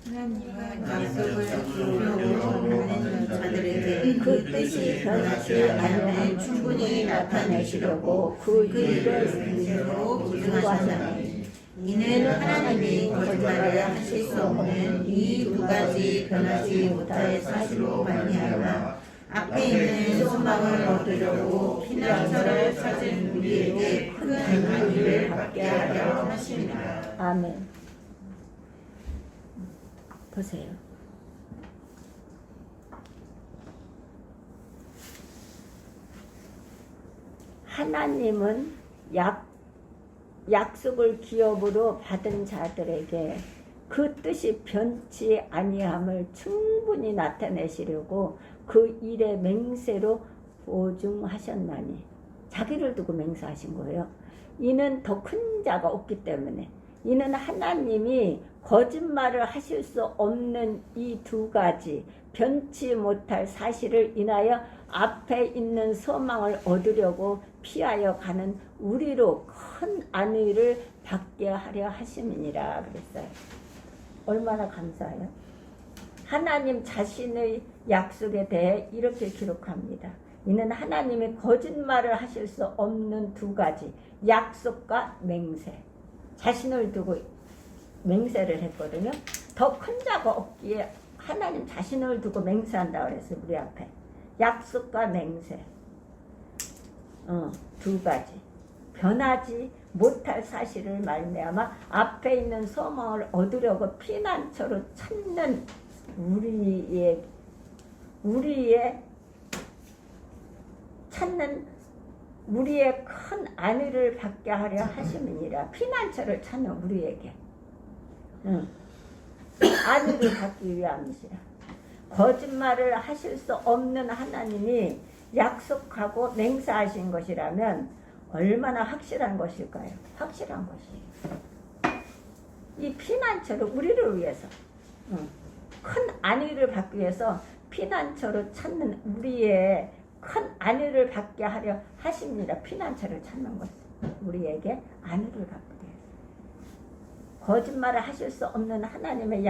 하나님은 약속을 지키려고 자들에게 그 뜻이 변하지 않음을 충분히 나타내시려고 그 일을 스스로 증거하셨나니 이는 하나님이 거짓말을 하실 수 없는 이 두 가지 변하지 못할 사실로 말미암아 앞에 있는 수많은 소망을 얻으려고 피난처를 찾은 우리에게 큰 안위를 받게 하려 하십니다. 아멘. 보세요. 하나님은 약속을 기업으로 받은 자들에게 그 뜻이 변치 아니함을 충분히 나타내시려고 그 일의 맹세로 보증하셨나니, 자기를 두고 맹세하신 거예요. 이는 더 큰 자가 없기 때문에. 이는 하나님이 거짓말을 하실 수 없는 이 두 가지 변치 못할 사실을 인하여 앞에 있는 소망을 얻으려고 피하여 가는 우리로 큰 안위를 받게 하려 하심이니라 그랬어요. 얼마나 감사해요. 하나님 자신의 약속에 대해 이렇게 기록합니다. 이는 하나님이 거짓말을 하실 수 없는 두 가지, 약속과 맹세. 자신을 두고 맹세를 했거든요. 더 큰 자가 없기에 하나님 자신을 두고 맹세한다 그랬어요. 우리 앞에 약속과 맹세, 두 가지 변하지 못할 사실을 말미암아 앞에 있는 소망을 얻으려고 피난처로 찾는 우리의 큰 안위를 받게 하려 하심이니라. 피난처를 찾는 우리에게 안위를 받기 위함이시라. 거짓말을 하실 수 없는 하나님이 약속하고 맹세하신 것이라면 얼마나 확실한 것일까요? 확실한 것이에요. 이 피난처를 우리를 위해서 큰 안위를 받기 위해서 피난처로 찾는 우리의 큰 안위를 받게 하려 하십니다. 피난처를 찾는 것은 우리에게 안위를 받기 위해서. 거짓말을 하실 수 없는 하나님이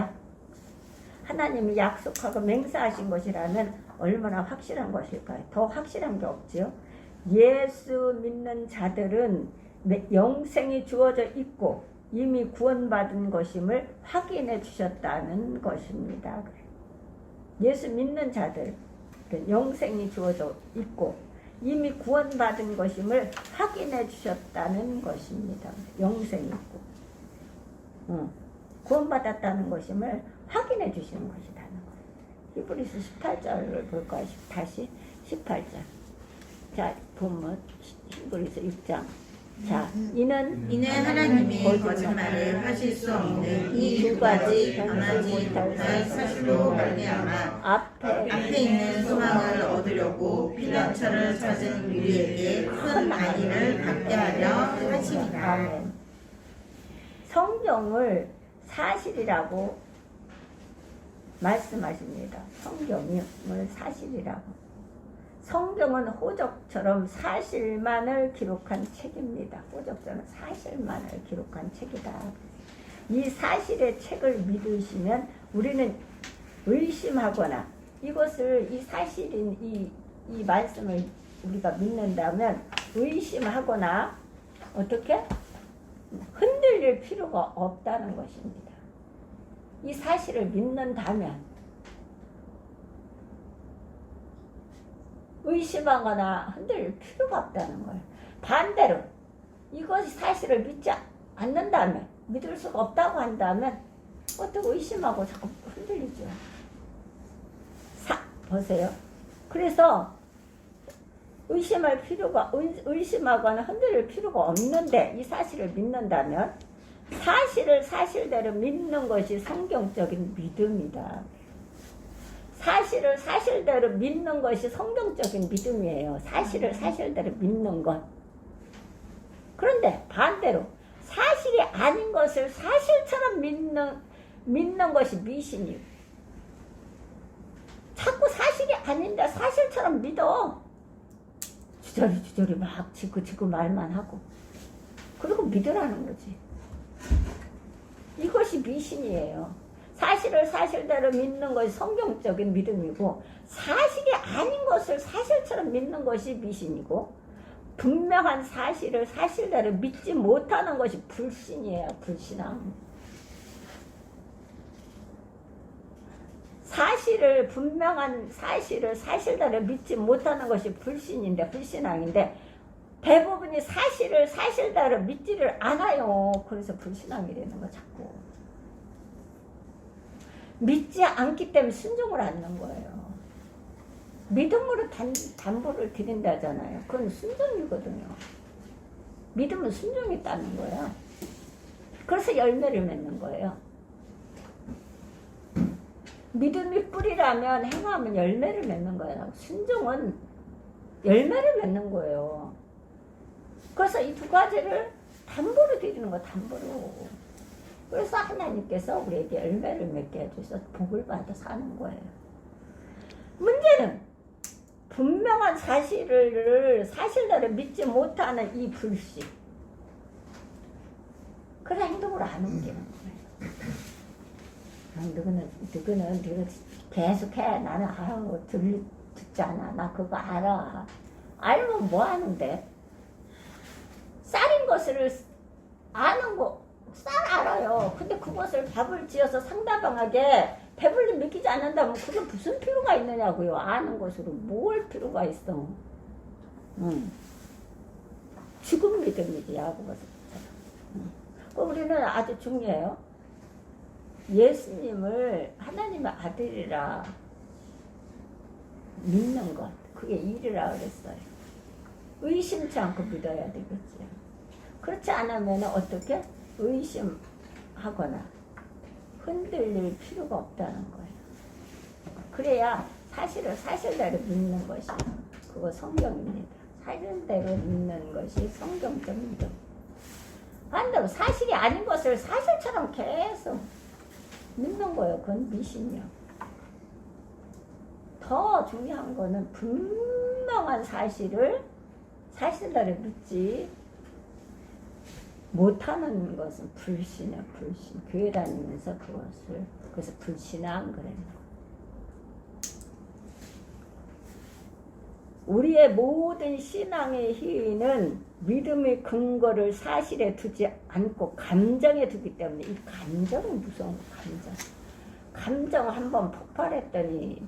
약속하고 맹세하신 것이라면 얼마나 확실한 것일까요? 더 확실한 게 없지요. 예수 믿는 자들은 영생이 주어져 있고 이미 구원받은 것임을 확인해 주셨다는 것입니다. 예수 믿는 자들 영생이 주어져 있고 이미 구원받은 것임을 확인해 주셨다는 것입니다. 영생이 있고 구원받았다는 것임을 확인해 주시는 것이라는 거예요. 히브리서 18절을 볼까요? 다시 18절. 자, 보면 히브리서 6장. 자, 이는 하나님이 거짓말을 하실 수 없는 이 두 가지 변하지 못할 사실로 말미암아 앞에 있는 소망을 얻으려고 피난처를 찾은 우리에게 큰 안위를 받게 하려 하십니다. 아멘. 성경을 사실이라고 말씀하십니다. 성경을 사실이라고. 성경은 호적처럼 사실만을 기록한 책입니다. 호적처럼 사실만을 기록한 책이다. 이 사실의 책을 믿으시면 우리는 의심하거나 이것을 이 사실인 이 말씀을 우리가 믿는다면 의심하거나 어떻게 흔들릴 필요가 없다는 것입니다. 이 사실을 믿는다면 의심하거나 흔들릴 필요가 없다는 거예요. 반대로 이것이 사실을 믿지 않는다면, 믿을 수가 없다고 한다면 어떻게 의심하고 자꾸 흔들리죠. 보세요. 그래서 의심하거나 흔들릴 필요가 없는데 이 사실을 믿는다면 사실을 사실대로 믿는 것이 성경적인 믿음이다. 사실을 사실대로 믿는 것이 성경적인 믿음이에요. 사실을 사실대로 믿는 것. 그런데 반대로 사실이 아닌 것을 사실처럼 믿는 것이 미신이에요. 자꾸 사실이 아닌데 사실처럼 믿어. 주저리 막 지고 말만 하고. 그리고 믿으라는 거지. 이것이 미신이에요. 사실을 사실대로 믿는 것이 성경적인 믿음이고 사실이 아닌 것을 사실처럼 믿는 것이 미신이고 분명한 사실을 사실대로 믿지 못하는 것이 불신이에요. 불신앙. 사실을, 분명한 사실을 사실대로 믿지 못하는 것이 불신인데, 불신앙인데, 대부분이 사실을 사실대로 믿지를 않아요. 그래서 불신앙이 되는 거 자꾸. 믿지 않기 때문에 순종을 않는 거예요. 믿음으로 담보를 드린다잖아요. 그건 순종이거든요. 믿음은 순종이 있다는 거예요. 그래서 열매를 맺는 거예요. 믿음이 뿌리라면 행하면 열매를 맺는 거예요. 순종은 열매를 맺는 거예요. 그래서 이 두 가지를 담보로 드리는 거예요. 담보로. 그래서 하나님께서 우리에게 열매를 맺게 해주셔서 복을 받아 사는 거예요. 문제는 분명한 사실을 사실대로 믿지 못하는 이 불신. 그런 행동을 안 옮기는 거예요. 누구는 계속해. 나는 듣지 않아. 나 그거 알아. 알면 뭐 하는데? 쌀인 것을 아는 거, 쌀 알아요. 근데 그것을 밥을 지어서 상대방에게 배불리 믿기지 않는다면 그게 무슨 필요가 있느냐고요. 아는 것으로 뭘 필요가 있어. 죽은 믿음이지, 야고보서. 우리는 아주 중요해요. 예수님을 하나님의 아들이라 믿는 것, 그게 일이라 그랬어요. 의심치 않고 믿어야 되겠지. 그렇지 않으면 어떻게? 의심하거나 흔들릴 필요가 없다는 거예요. 그래야 사실을 사실대로 믿는 것이 그거 성경입니다. 사실대로 믿는 것이 성경적 믿음. 반대로 사실이 아닌 것을 사실처럼 계속 믿는 거예요. 그건 미신이요. 더 중요한 거는 분명한 사실을 사실대로 믿지 못하는 것은 불신이야, 불신. 교회 다니면서 그래서 불신앙 그래요. 우리의 모든 신앙의 희위는 믿음의 근거를 사실에 두지 않고 감정에 두기 때문에 이 감정은 무서운 거, 감정. 감정 한번 폭발했더니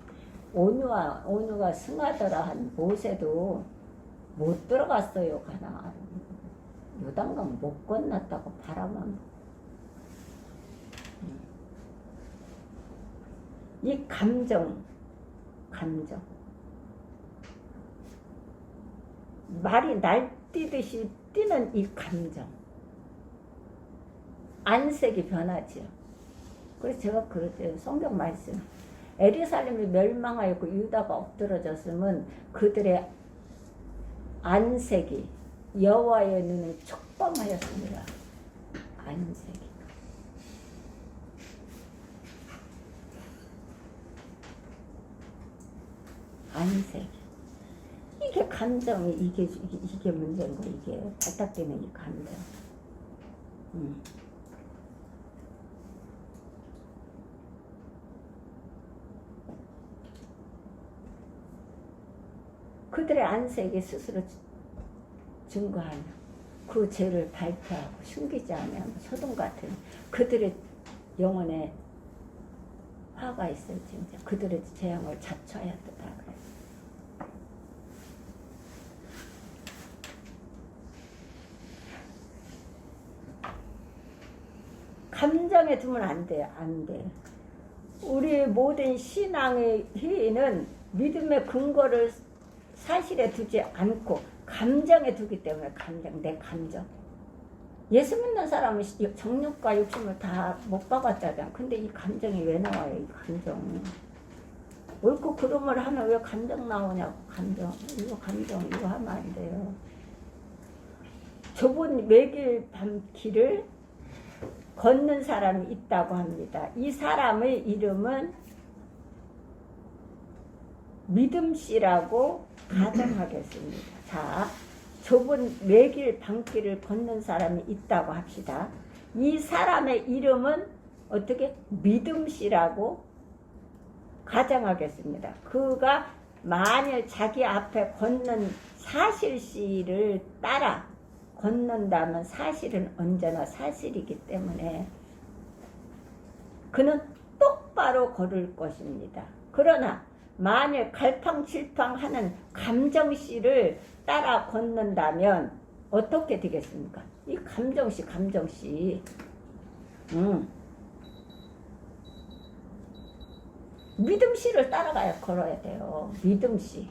온유가 승하더라 한 모세도 못 들어갔어요, 가나안. 요단강 못 건넜다고 바라만. 이 감정. 말이 날뛰듯이 뛰는 이 감정. 안색이 변하지요. 그래서 제가 그랬대요. 성경 말씀. 에루살렘이 멸망하였고 유다가 엎드러졌으면 그들의 안색이 여호와의 눈은 촉범하였습니다. 안색이. 안색이. 이게 감정이 이게 문제인 거. 이게 발탁되는 이 감정. 그들의 안색이 스스로 증거하며 그 죄를 발표하고 숨기지 않으면 소돔 같은 그들의 영혼에 화가 있어요. 진짜 그들의 재앙을 자초하였다 그래요. 감정에 두면 안 돼요. 안 돼. 우리 모든 신앙의 희는 믿음의 근거를 사실에 두지 않고 감정에 두기 때문에 내 감정. 예수 믿는 사람은 정욕과 욕심을 다 못 박았다잖아. 근데 이 감정이 왜 나와요? 이 감정. 옳고 그름을 하면 왜 감정 나오냐고. 감정. 이거 하면 안 돼요. 좁은 외길 밤길을 걷는 사람이 있다고 합니다. 이 사람의 이름은 믿음씨라고 가정하겠습니다. 자, 좁은 외길 밤길을 걷는 사람이 있다고 합시다. 이 사람의 이름은 어떻게? 믿음씨라고 가정하겠습니다. 그가 만일 자기 앞에 걷는 사실씨를 따라 걷는다면 사실은 언제나 사실이기 때문에 그는 똑바로 똑바로 걸을 것입니다. 그러나 만일 갈팡질팡하는 감정씨를 따라 걷는다면 어떻게 되겠습니까? 이 감정씨. 믿음씨를 따라가야 걸어야 돼요. 믿음씨.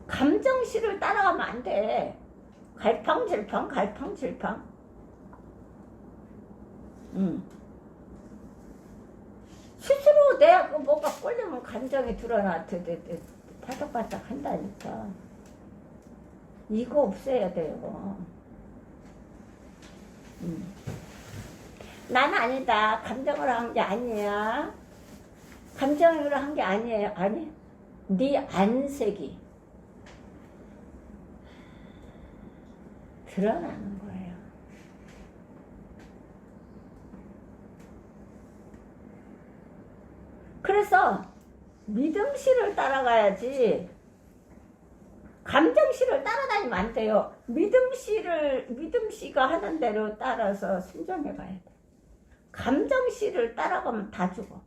감정씨를 따라가면 안 돼. 갈팡질팡. 스스로 내가 뭐가 꼴리면 감정이 드러나 바닥바닥 한다니까. 이거 없애야 돼요. 난 아니다. 감정으로 한 게 아니야. 감정으로 한 게 아니에요. 아니, 네 안색이 드러나는 거예요. 그래서 믿음씨를 따라가야지 감정씨를 따라다니면 안 돼요. 믿음씨가 하는 대로 따라서 순종해 가야 돼. 감정씨를 따라가면 다 죽어.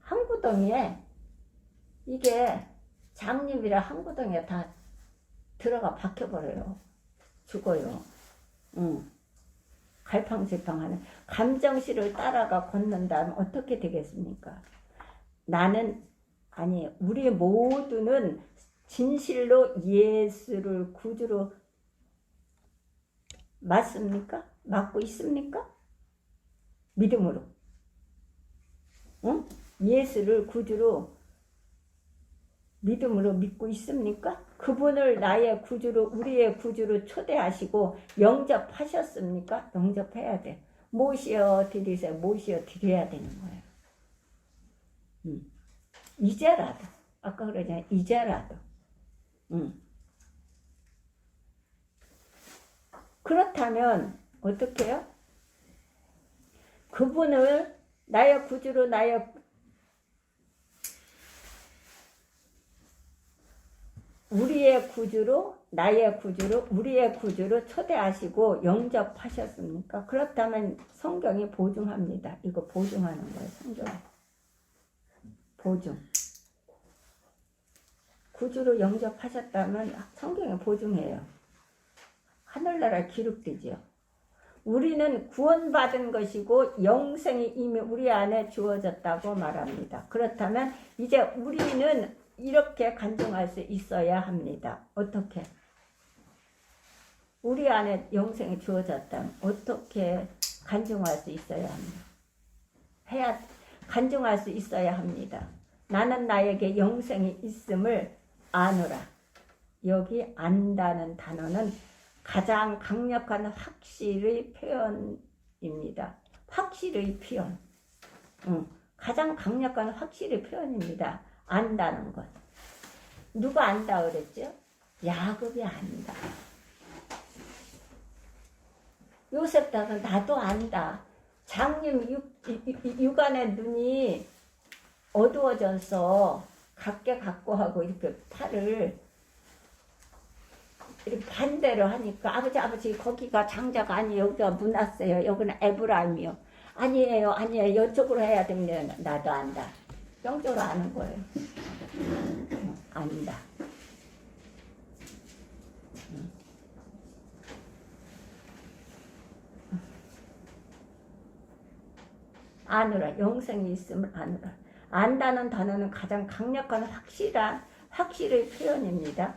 한 구덩이에 이게 장님이라 한 구덩이에 다 들어가 박혀버려요. 죽어요. 갈팡질팡하는 감정씨를 따라가 걷는다면 어떻게 되겠습니까? 우리 모두는 진실로 예수를 구주로 맞습니까? 맞고 있습니까? 믿음으로. 예수를 구주로 믿음으로 믿고 있습니까? 그분을 나의 구주로, 우리의 구주로 초대하시고 영접하셨습니까? 영접해야 돼. 모시어 드리세요. 모시어 드려야 되는 거예요. 이제라도. 아까 그러잖아요. 이제라도. 그렇다면 어떻게 해요? 그분을 나의 구주로 우리의 구주로 초대하시고 영접하셨습니까? 그렇다면 성경이 보증합니다. 이거 보증하는 거예요. 성경이. 보증. 구주로 영접하셨다면 성경에 보증해요. 하늘나라에 기록되지요. 우리는 구원받은 것이고 영생이 이미 우리 안에 주어졌다고 말합니다. 그렇다면 이제 우리는 이렇게 간증할 수 있어야 합니다. 어떻게? 우리 안에 영생이 주어졌다면 어떻게 간증할 수 있어야 합니다. 간증할 수 있어야 합니다. 나는 나에게 영생이 있음을 아노라. 여기 안다는 단어는 가장 강력한 확실의 표현입니다. 확실의 표현. 가장 강력한 확실의 표현입니다. 안다는 것. 누가 안다 그랬죠? 야곱이 안다. 요셉도 나도 안다. 장님 육안의 눈이 어두워져서 각게 갖고 하고 이렇게 팔을 이렇게 반대로 하니까 아버지 거기가 장자가 아니에요. 여기가 문하세요. 여기는 에브라임이요. 아니에요. 이쪽으로 해야 됩니다. 나도 안다. 영적으로 아는 거예요. 안다. 아느라. 영생이 있음을 아느라. 안다는 단어는 가장 강력한 확실의 표현입니다.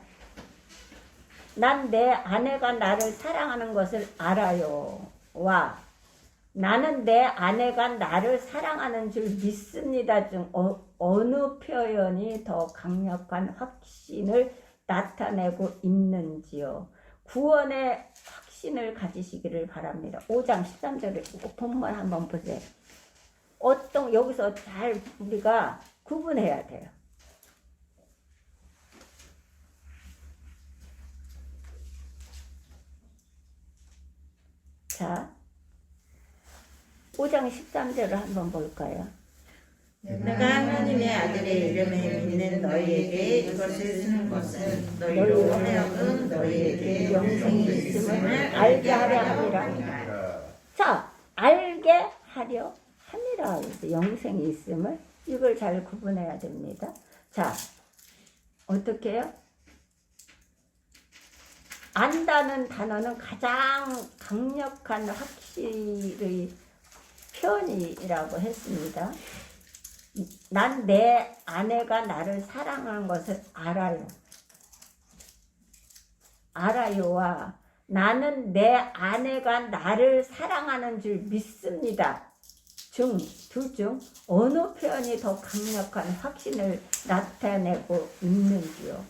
난 내 아내가 나를 사랑하는 것을 알아요. 와, 나는 내 아내가 나를 사랑하는 줄 믿습니다 중 어느 표현이 더 강력한 확신을 나타내고 있는지요. 구원의 확신을 가지시기를 바랍니다. 5장 13절에 본문 한번 보세요. 여기서 잘 우리가 구분해야 돼요. 자, 5장 13절을 한번 볼까요? 내가 하나님의 아들의 이름에 믿는 너희에게 이것을 쓰는 것은 너희로 하여금 너희에게 영생이 있음을 알게 하려 함이라. 자, 알게 하려 있으라, 영생이 있음을 이걸 잘 구분해야 됩니다. 자, 어떻게 해요? 안다는 단어는 가장 강력한 확실의 표현이라고 했습니다. 난 내 아내가 나를 사랑하는 것을 알아요. 알아요와 나는 내 아내가 나를 사랑하는 줄 믿습니다. 둘 중 어느 표현이 더 강력한 확신을 나타내고 있는지요.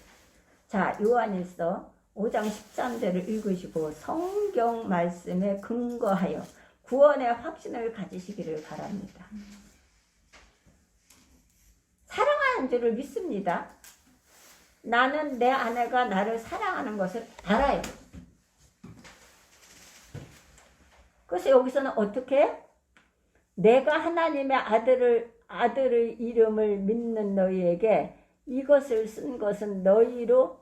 자, 요한일서 5장 13절을 읽으시고 성경 말씀에 근거하여 구원의 확신을 가지시기를 바랍니다. 사랑하는 줄을 믿습니다. 나는 내 아내가 나를 사랑하는 것을 알아요. 그래서 여기서는 어떻게 해요? 내가 하나님의 아들의 이름을 믿는 너희에게 이것을 쓴 것은 너희로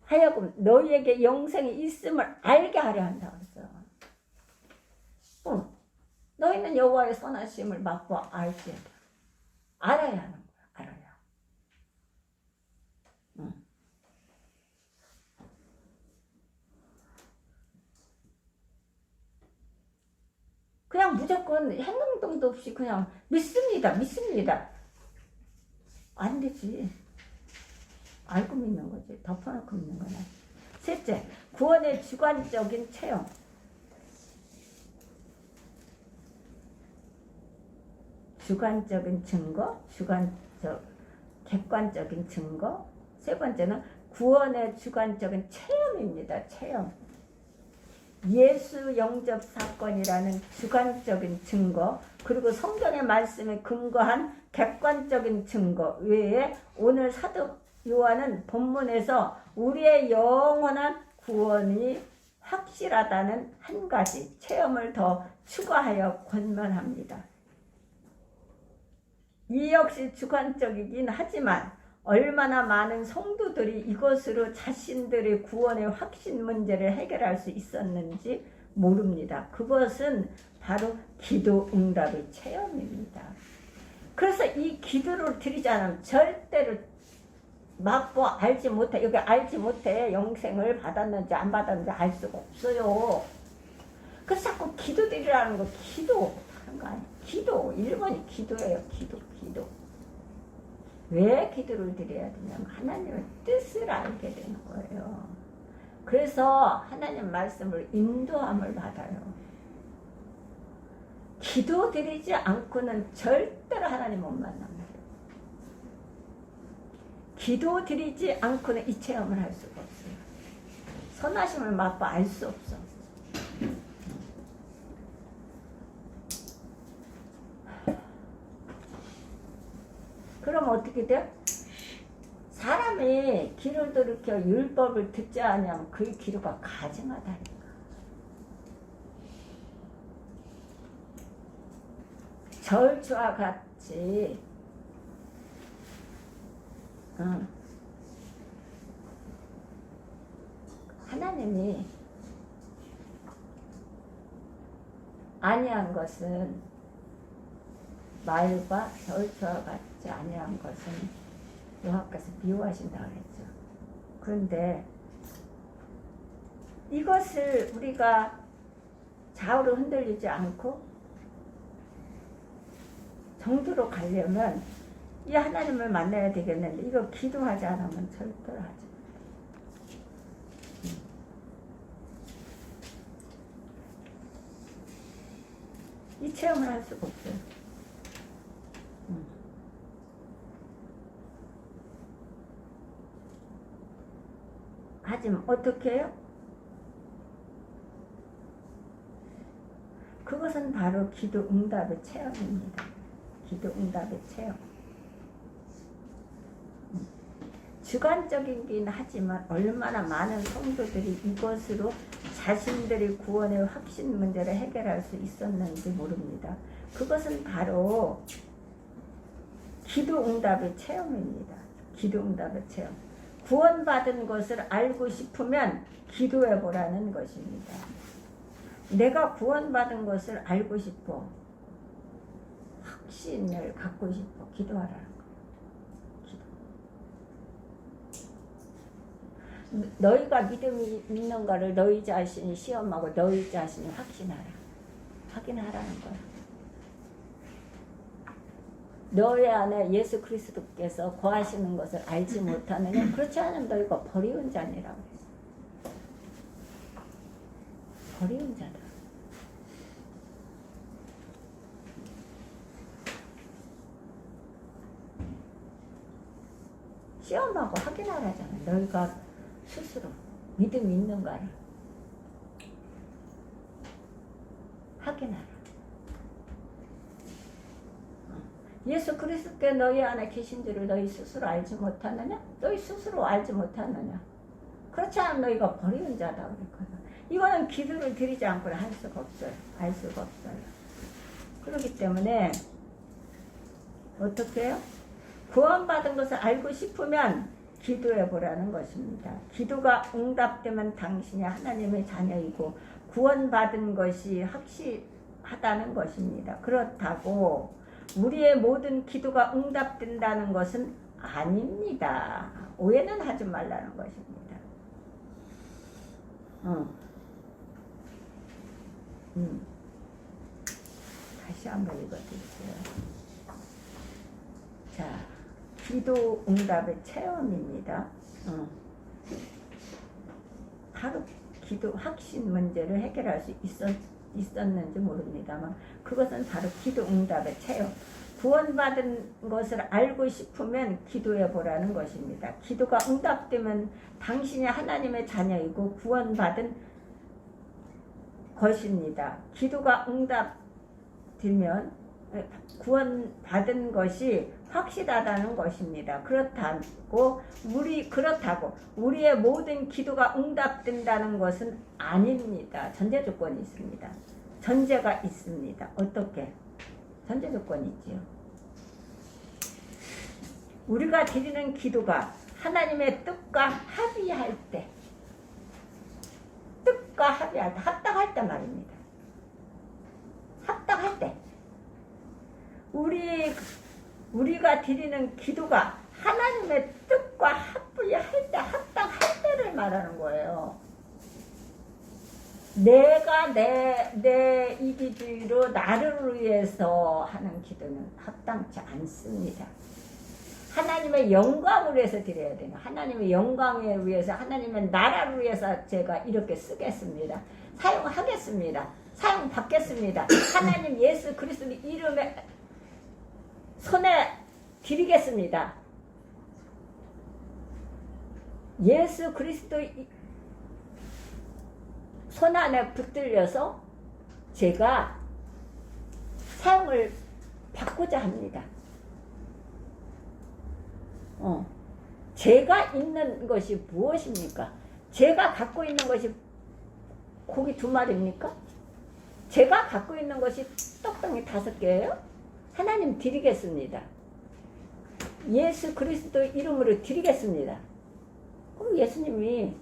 하여금 너희에게 영생이 있음을 알게 하려 한다고 했어요. 너희는 여호와의 선하심을 맛보아 알지어다. 알아야 하는 거야. 알아야. 그냥 무조건 행동도 없이 그냥 믿습니다. 안 되지. 알고 믿는 거지. 덮어놓고 믿는 거나. 셋째, 구원의 주관적인 체험. 주관적인 증거, 객관적인 증거. 세 번째는 구원의 주관적인 체험입니다. 체험. 예수 영접 사건이라는 주관적인 증거, 그리고 성경의 말씀에 근거한 객관적인 증거 외에 오늘 사도 요한은 본문에서 우리의 영원한 구원이 확실하다는 한 가지 체험을 더 추가하여 권면합니다. 이 역시 주관적이긴 하지만 얼마나 많은 성도들이 이것으로 자신들의 구원의 확신 문제를 해결할 수 있었는지 모릅니다. 그것은 바로 기도 응답의 체험입니다. 그래서 이 기도를 드리지 않으면 절대로 맛보아 알지 못해. 여기 알지 못해. 영생을 받았는지 안 받았는지 알 수가 없어요. 그래서 자꾸 기도 드리라는 거, 기도 하는 거 아니에요. 기도, 1번이 기도예요. 기도. 왜 기도를 드려야 되냐면 하나님의 뜻을 알게 되는 거예요. 그래서 하나님 말씀을 인도함을 받아요. 기도 드리지 않고는 절대로 하나님 못 만납니다. 기도 드리지 않고는 이 체험을 할 수가 없어요. 선하심을 맛봐 알 수 없어. 그럼 어떻게 돼요? 사람이 귀를 돌이켜 율법을 듣지 않으면 그 귀로가 가증하다니까. 절주와 같이 하나님이 아니한 것은 말과 절주와 같지 아니한 것은 여호와께서 미워하신다고 했죠. 그런데 이것을 우리가 좌우로 흔들리지 않고 정도로 가려면 이 하나님을 만나야 되겠는데 이거 기도하지 않으면 절대로 하지 못해. 이 체험을 할 수가 없어요. 하지만 어떻게 해요? 그것은 바로 기도 응답의 체험입니다. 기도 응답의 체험. 주관적이긴 하지만 얼마나 많은 성도들이 이것으로 자신들의 구원의 확신 문제를 해결할 수 있었는지 모릅니다. 그것은 바로 기도 응답의 체험입니다. 기도 응답의 체험. 구원받은 것을 알고 싶으면 기도해 보라는 것입니다. 내가 구원받은 것을 알고 싶어. 확신을 갖고 싶어 기도하라는 거. 기도. 너희가 믿음이 있는가를 너희 자신이 시험하고 너희 자신이 확신하라. 확인하라는 거야. 너희 안에 예수 그리스도께서 거하시는 것을 알지 못하느냐? 그렇지 않으면 너희가 버리운 자니라고 했어. 버리운 자다. 시험하고 확인하라잖아. 너희가 스스로 믿음이 있는가를 확인하라. 예수 그리스도께 너희 안에 계신 줄을 너희 스스로 알지 못하느냐? 너희 스스로 알지 못하느냐? 그렇지 않으면 너희가 버리는 자다 그랬거든. 이거는 기도를 드리지 않고는 할 수가 없어요. 알 수가 없어요. 그렇기 때문에 어떻게 해요? 구원받은 것을 알고 싶으면 기도해 보라는 것입니다. 기도가 응답되면 당신이 하나님의 자녀이고 구원받은 것이 확실하다는 것입니다. 그렇다고 우리의 모든 기도가 응답된다는 것은 아닙니다. 오해는 하지 말라는 것입니다. 다시 한번 읽어드릴게요. 자, 기도 응답의 체험입니다. 바로 기도 확신 문제를 해결할 수 있었는지 모릅니다만 그것은 바로 기도 응답의 체험. 구원받은 것을 알고 싶으면 기도해 보라는 것입니다. 기도가 응답되면 당신이 하나님의 자녀이고 구원받은 것입니다. 기도가 응답되면 구원받은 것이 확실하다는 것입니다. 그렇다고 우리의 모든 기도가 응답된다는 것은 아닙니다. 전제 조건이 있습니다. 전제가 있습니다. 어떻게? 전제 조건이 있지요. 우리가 드리는 기도가 하나님의 뜻과 합의할 때, 합당할 때 말입니다. 합당할 때. 우리가 드리는 기도가 하나님의 뜻과 합의할 때, 합당할 때를 말하는 거예요. 내가 내 이기주의로 나를 위해서 하는 기도는 합당치 않습니다. 하나님의 영광을 위해서 드려야 돼요. 하나님의 영광을 위해서, 하나님의 나라를 위해서 제가 이렇게 쓰겠습니다. 사용하겠습니다. 사용받겠습니다. 하나님 예수 그리스도 이름에 손에 드리겠습니다. 예수 그리스도 손 안에 붙들려서 제가 사용을 받고자 합니다. 제가 있는 것이 무엇입니까? 제가 갖고 있는 것이 고기 2마리입니까? 제가 갖고 있는 것이 떡덩이 5개예요? 하나님 드리겠습니다. 예수 그리스도 이름으로 드리겠습니다. 그럼 예수님이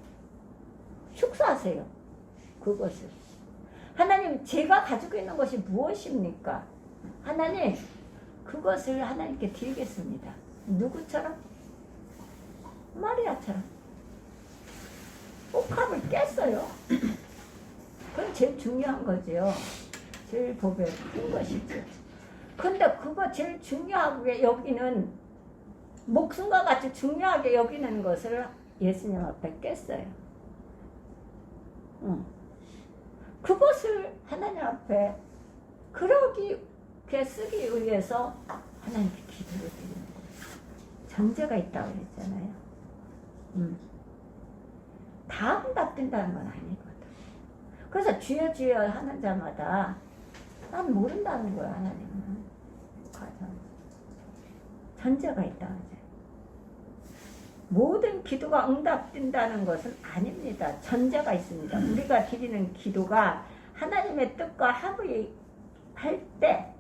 축사하세요. 그것을. 하나님, 제가 가지고 있는 것이 무엇입니까? 하나님, 그것을 하나님께 드리겠습니다. 누구처럼? 마리아처럼. 옥합을 깼어요. 그건 제일 중요한 거죠. 제일 보배 큰 것이죠. 근데 그거 제일 중요하게 여기는, 목숨과 같이 중요하게 여기는 것을 예수님 앞에 깼어요. 그것을 하나님 앞에 그러게 쓰기 위해서 하나님께 기도를 드리는 거예요. 전제가 있다고 그랬잖아요. 다 응답된다는 건 아니거든. 그래서 주여 주여 하는 자마다 난 모른다는 거야. 하나님은 전제가 있다고 하죠. 모든 기도가 응답된다는 것은 아닙니다. 전제가 있습니다. 우리가 드리는 기도가 하나님의 뜻과 합의할 때,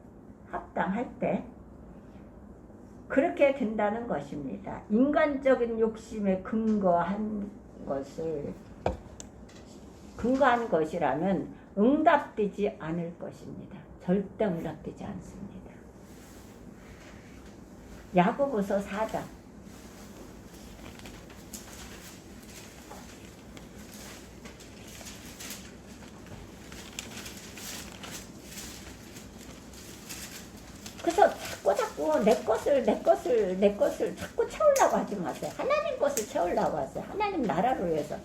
합당할 때 그렇게 된다는 것입니다. 인간적인 욕심에 근거한 것이라면 응답되지 않을 것입니다. 절대 응답되지 않습니다. 야고보서 4장. 그래서 자꾸 내 것을 자꾸 채우려고 하지 마세요. 하나님 것을 채우려고 하세요. 하나님 나라를 위해서.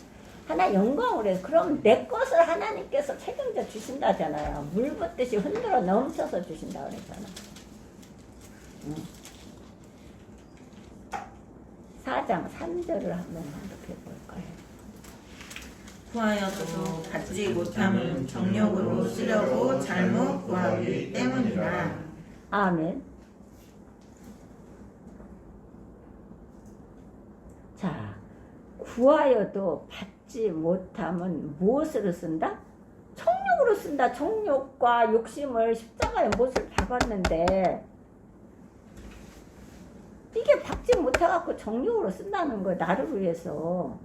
하나 영광을 위해서. 그럼 내 것을 하나님께서 책임져 주신다잖아요. 물 붓듯이 흔들어 넘쳐서 주신다 그랬잖아. 4장 3절을 한번 한독해 볼까요? 구하여도 받지 못함은 정욕으로 쓰려고 잘못 구하기 때문이라. 아멘. 자, 구하여도 받지 못함은 무엇으로 쓴다? 정욕으로 쓴다. 정욕과 욕심을 십자가에 못을 박았는데 이게 받지 못해갖고 정욕으로 쓴다는 거야. 나를 위해서.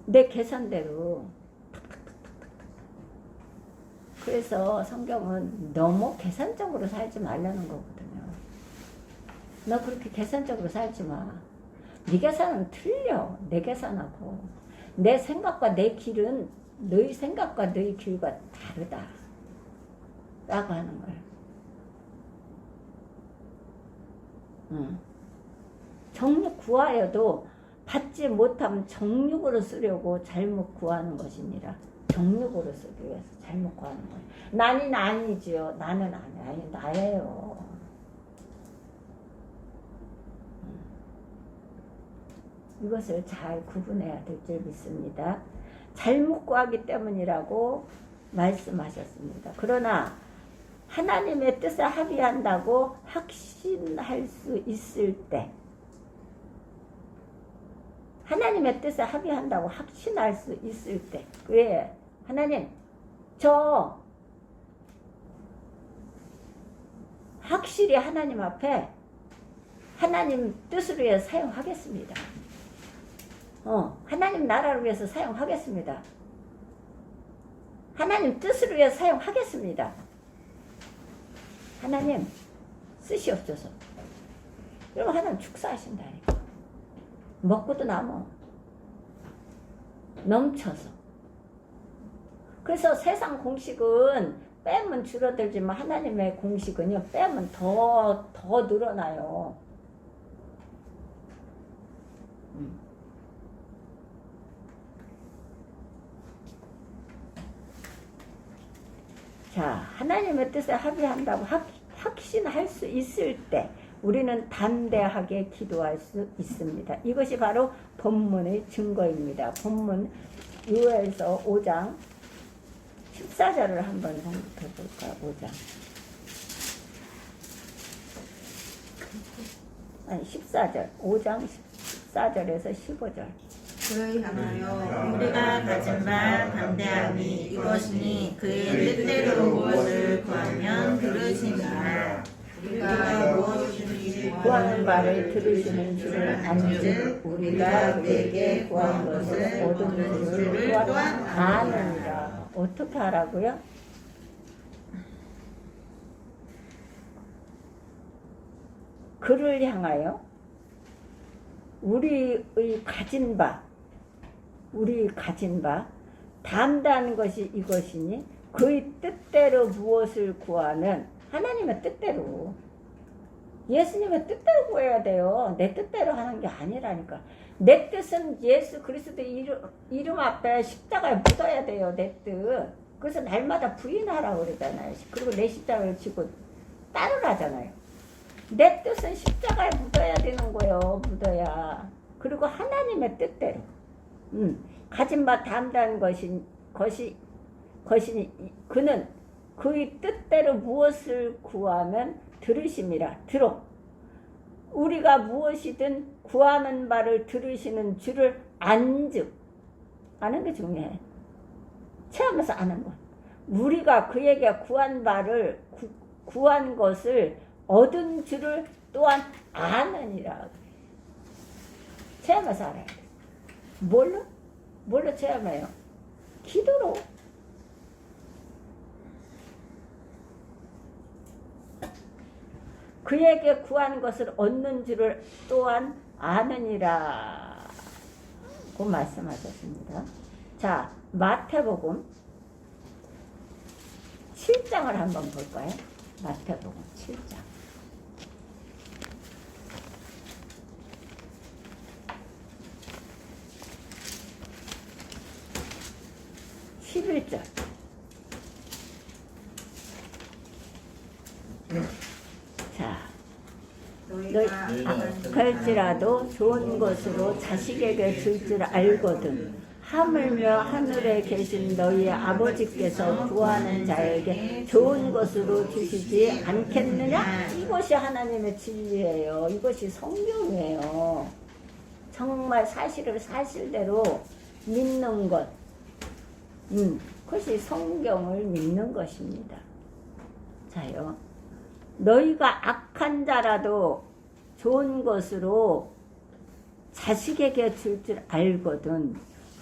내 계산대로. 그래서 성경은 너무 계산적으로 살지 말라는 거거든요. 너 그렇게 계산적으로 살지 마. 네 계산은 틀려. 내 계산하고. 내 생각과 내 길은 너희 생각과 너희 길과 다르다. 라고 하는 거예요. 정욕 구하여도 받지 못하면 정욕으로 쓰려고 잘못 구하는 것이니라. 정욕으로 쓰기 위해서 잘못 구하는 거예요. 나는 아니지요. 나는 아니 나예요. 이것을 잘 구분해야 될 줄 믿습니다. 잘못 구하기 때문이라고 말씀하셨습니다. 그러나 하나님의 뜻을 합의한다고 확신할 수 있을 때, 하나님의 뜻을 합의한다고 확신할 수 있을 때, 왜? 하나님, 저 확실히 하나님 앞에 하나님 뜻을 위해 사용하겠습니다. 하나님 나라를 위해서 사용하겠습니다. 하나님 뜻을 위해 사용하겠습니다. 하나님 쓰시옵소서. 그러면 하나님 축사하신다니까. 먹고도 남어. 넘쳐서. 그래서 세상 공식은 빼면 줄어들지만 하나님의 공식은요, 빼면 더 늘어나요. 자, 하나님의 뜻에 합의한다고 확신할 수 있을 때 우리는 담대하게 기도할 수 있습니다. 이것이 바로 본문의 증거입니다. 본문 요엘서 5장 14절을 한번 생각해 볼까요? 5장. 아니 14절. 5장 14절에서 15절. 그러하여 우리가 가진 바 담대함이 이것이니 그의 뜻대로 무엇을 구하면 들으시니라. 우리가 무엇이든지 구하는 바를 들으시는 줄을 안즉 우리가 그에게 구한 것을 얻은 줄을 또한 아느니라. 어떻게 하라고요? 그를 향하여 우리 가진 바 담대한 것이 이것이니 그의 뜻대로 무엇을 구하면 앞하나님의 뜻대로, 예수님의 뜻대로 구해야 돼요. 내 뜻대로 하는 게 아니라니까. 내 뜻은 예수 그리스도 이름 앞에 십자가에 묻어야 돼요. 내 뜻. 그래서 날마다 부인하라고 그러잖아요. 그리고 내 십자가를 지고 따르라잖아요. 내 뜻은 십자가에 묻어야 되는 거예요. 묻어야. 그리고 하나님의 뜻대로. 가진 바 담대한 것이니 그는 그의 뜻대로 무엇을 구하면 들으심이라. 들어. 우리가 무엇이든 구하는 바를 들으시는 줄을 안즉. 아는 게 중요해. 체험해서 아는 것. 우리가 그에게 구한 바를 구한 것을 얻은 줄을 또한 아느니라. 체험해서 알아야 돼. 뭘로 체험해요? 기도로. 그에게 구한 것을 얻는 줄을 또한 아느니라 고 말씀하셨습니다. 자, 마태복음 7장을 한번 볼까요? 마태복음 7장 11절. 자, 너희가 악할지라도 좋은 것으로 자식에게 줄 줄 알거든 하물며 하늘에 계신 너희 아버지께서 구하는 자에게 좋은 것으로 주시지 않겠느냐? 이것이 하나님의 진리예요. 이것이 성경이에요. 정말 사실을 사실대로 믿는 것. 그것이 성경을 믿는 것입니다. 자요. 너희가 악한 자라도 좋은 것으로 자식에게 줄 줄 알거든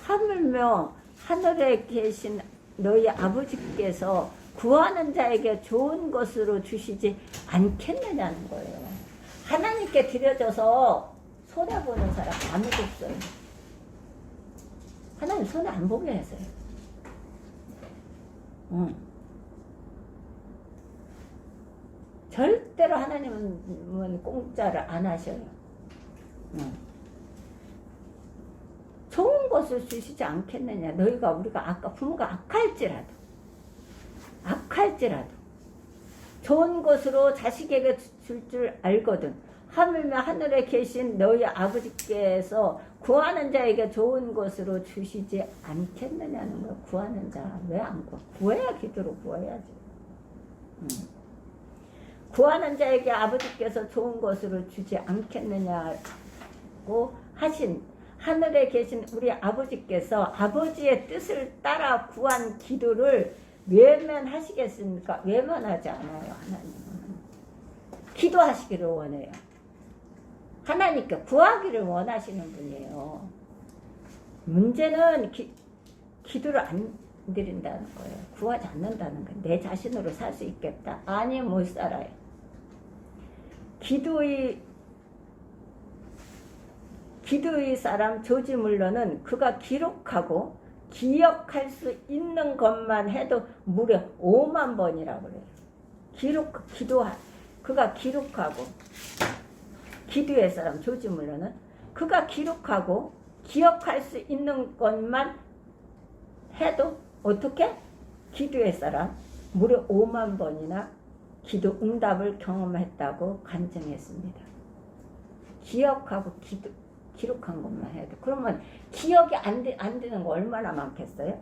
하물며 하늘에 계신 너희 아버지께서 구하는 자에게 좋은 것으로 주시지 않겠느냐는 거예요. 하나님께 드려져서 손해보는 사람 아무도 없어요. 하나님 손해 안 보게 하세요. 절대로 하나님은 공짜를 안 하셔요. 좋은 것을 주시지 않겠느냐. 너희가 우리가 부모가 악할지라도 좋은 것으로 자식에게 줄 줄 알거든 하물며 하늘에 계신 너희 아버지께서 구하는 자에게 좋은 것으로 주시지 않겠느냐는 거야. 구하는 자 왜 안 구해? 구해야 기도로 구해야지. 구하는 자에게 아버지께서 좋은 것으로 주지 않겠느냐고 하신 하늘에 계신 우리 아버지께서 아버지의 뜻을 따라 구한 기도를 외면하시겠습니까? 외면하지 않아요. 하나님은 기도하시기를 원해요. 하나님께 구하기를 원하시는 분이에요. 문제는 기도를 안 드린다는 거예요. 구하지 않는다는 거예요. 내 자신으로 살 수 있겠다? 아니, 못 살아요. 기도의 사람 조지 물러는 그가 기록하고 기억할 수 있는 것만 해도 무려 5만 번이라고 그래요. 그가 기록하고 기도의 사람 조지 물러는 그가 기록하고 기억할 수 있는 것만 해도 어떻게? 기도의 사람 무려 5만 번이나 기도 응답을 경험했다고 간증했습니다. 기억하고 기록한 것만 해도. 그러면 기억이 안 되는 거 얼마나 많겠어요?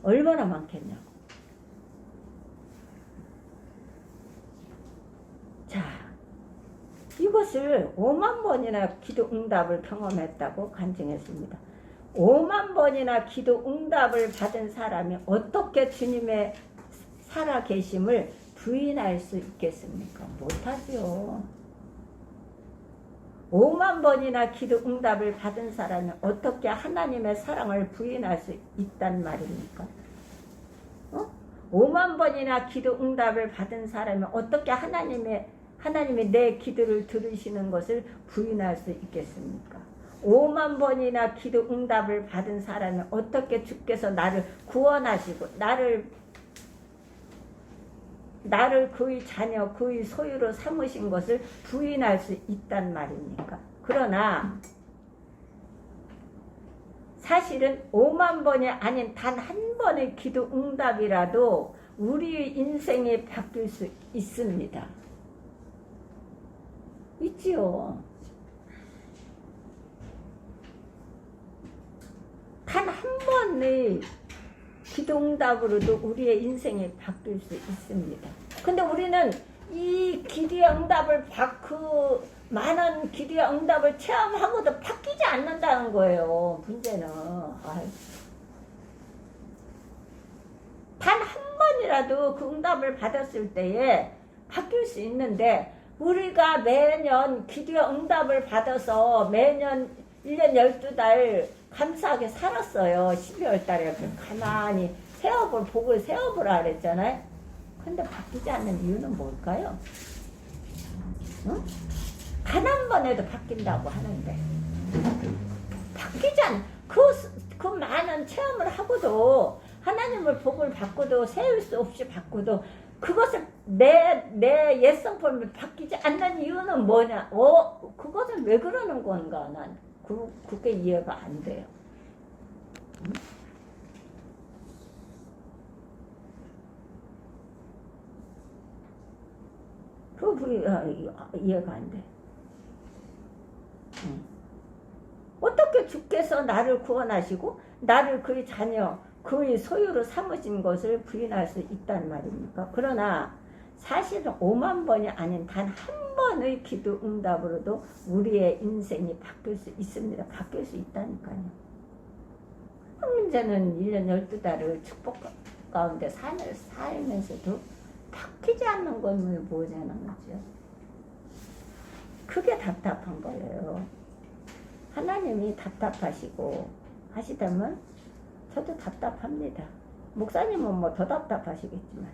얼마나 많겠냐고. 자, 이것을 5만 번이나 기도 응답을 경험했다고 간증했습니다. 5만 번이나 기도 응답을 받은 사람이 어떻게 주님의 살아계심을 부인할 수 있겠습니까? 못하죠. 5만 번이나 기도 응답을 받은 사람이 어떻게 하나님의 사랑을 부인할 수 있단 말입니까? 5만 번이나 기도 응답을 받은 사람이 어떻게 하나님이 내 기도를 들으시는 것을 부인할 수 있겠습니까? 5만 번이나 기도 응답을 받은 사람이 어떻게 주께서 나를 구원하시고 나를 그의 자녀, 그의 소유로 삼으신 것을 부인할 수 있단 말입니까? 그러나 사실은 5만 번이 아닌 단 한 번의 기도 응답이라도 우리의 인생이 바뀔 수 있습니다. 있지요. 단 한 번의 기도응답으로도 우리의 인생이 바뀔 수 있습니다. 근데 우리는 이 기도의 응답을 많은 기도의 응답을 체험하고도 바뀌지 않는다는 거예요. 문제는 단 한 번이라도 그 응답을 받았을 때에 바뀔 수 있는데 우리가 매년 기도의 응답을 받아서 매년 1년 12달 감사하게 살았어요. 12월 달에 가만히 세업을 복을 세업으라 그랬잖아요. 근데 바뀌지 않는 이유는 뭘까요? 응? 단 한 번에도 바뀐다고 하는데 바뀌지 않. 그 많은 체험을 하고도 하나님을 복을 받고도 세울 수 없이 받고도 그것을 내 옛성품이 바뀌지 않는 이유는 뭐냐? 그것은 왜 그러는 건가? 난 그게 이해가 안 돼요. 응? 이해가 안 돼. 응. 어떻게 주께서 나를 구원하시고 나를 그의 자녀, 그의 소유로 삼으신 것을 부인할 수 있단 말입니까? 그러나 사실은 5만 번이 아닌 단 한 번의 기도 응답으로도 우리의 인생이 바뀔 수 있습니다. 바뀔 수 있다니까요. 문제는 1년 12달을 축복 가운데 살면서도 바뀌지 않는 건 뭐냐는 거죠. 그게 답답한 거예요. 하나님이 답답하시고 하시다면 저도 답답합니다. 목사님은 뭐 더 답답하시겠지만.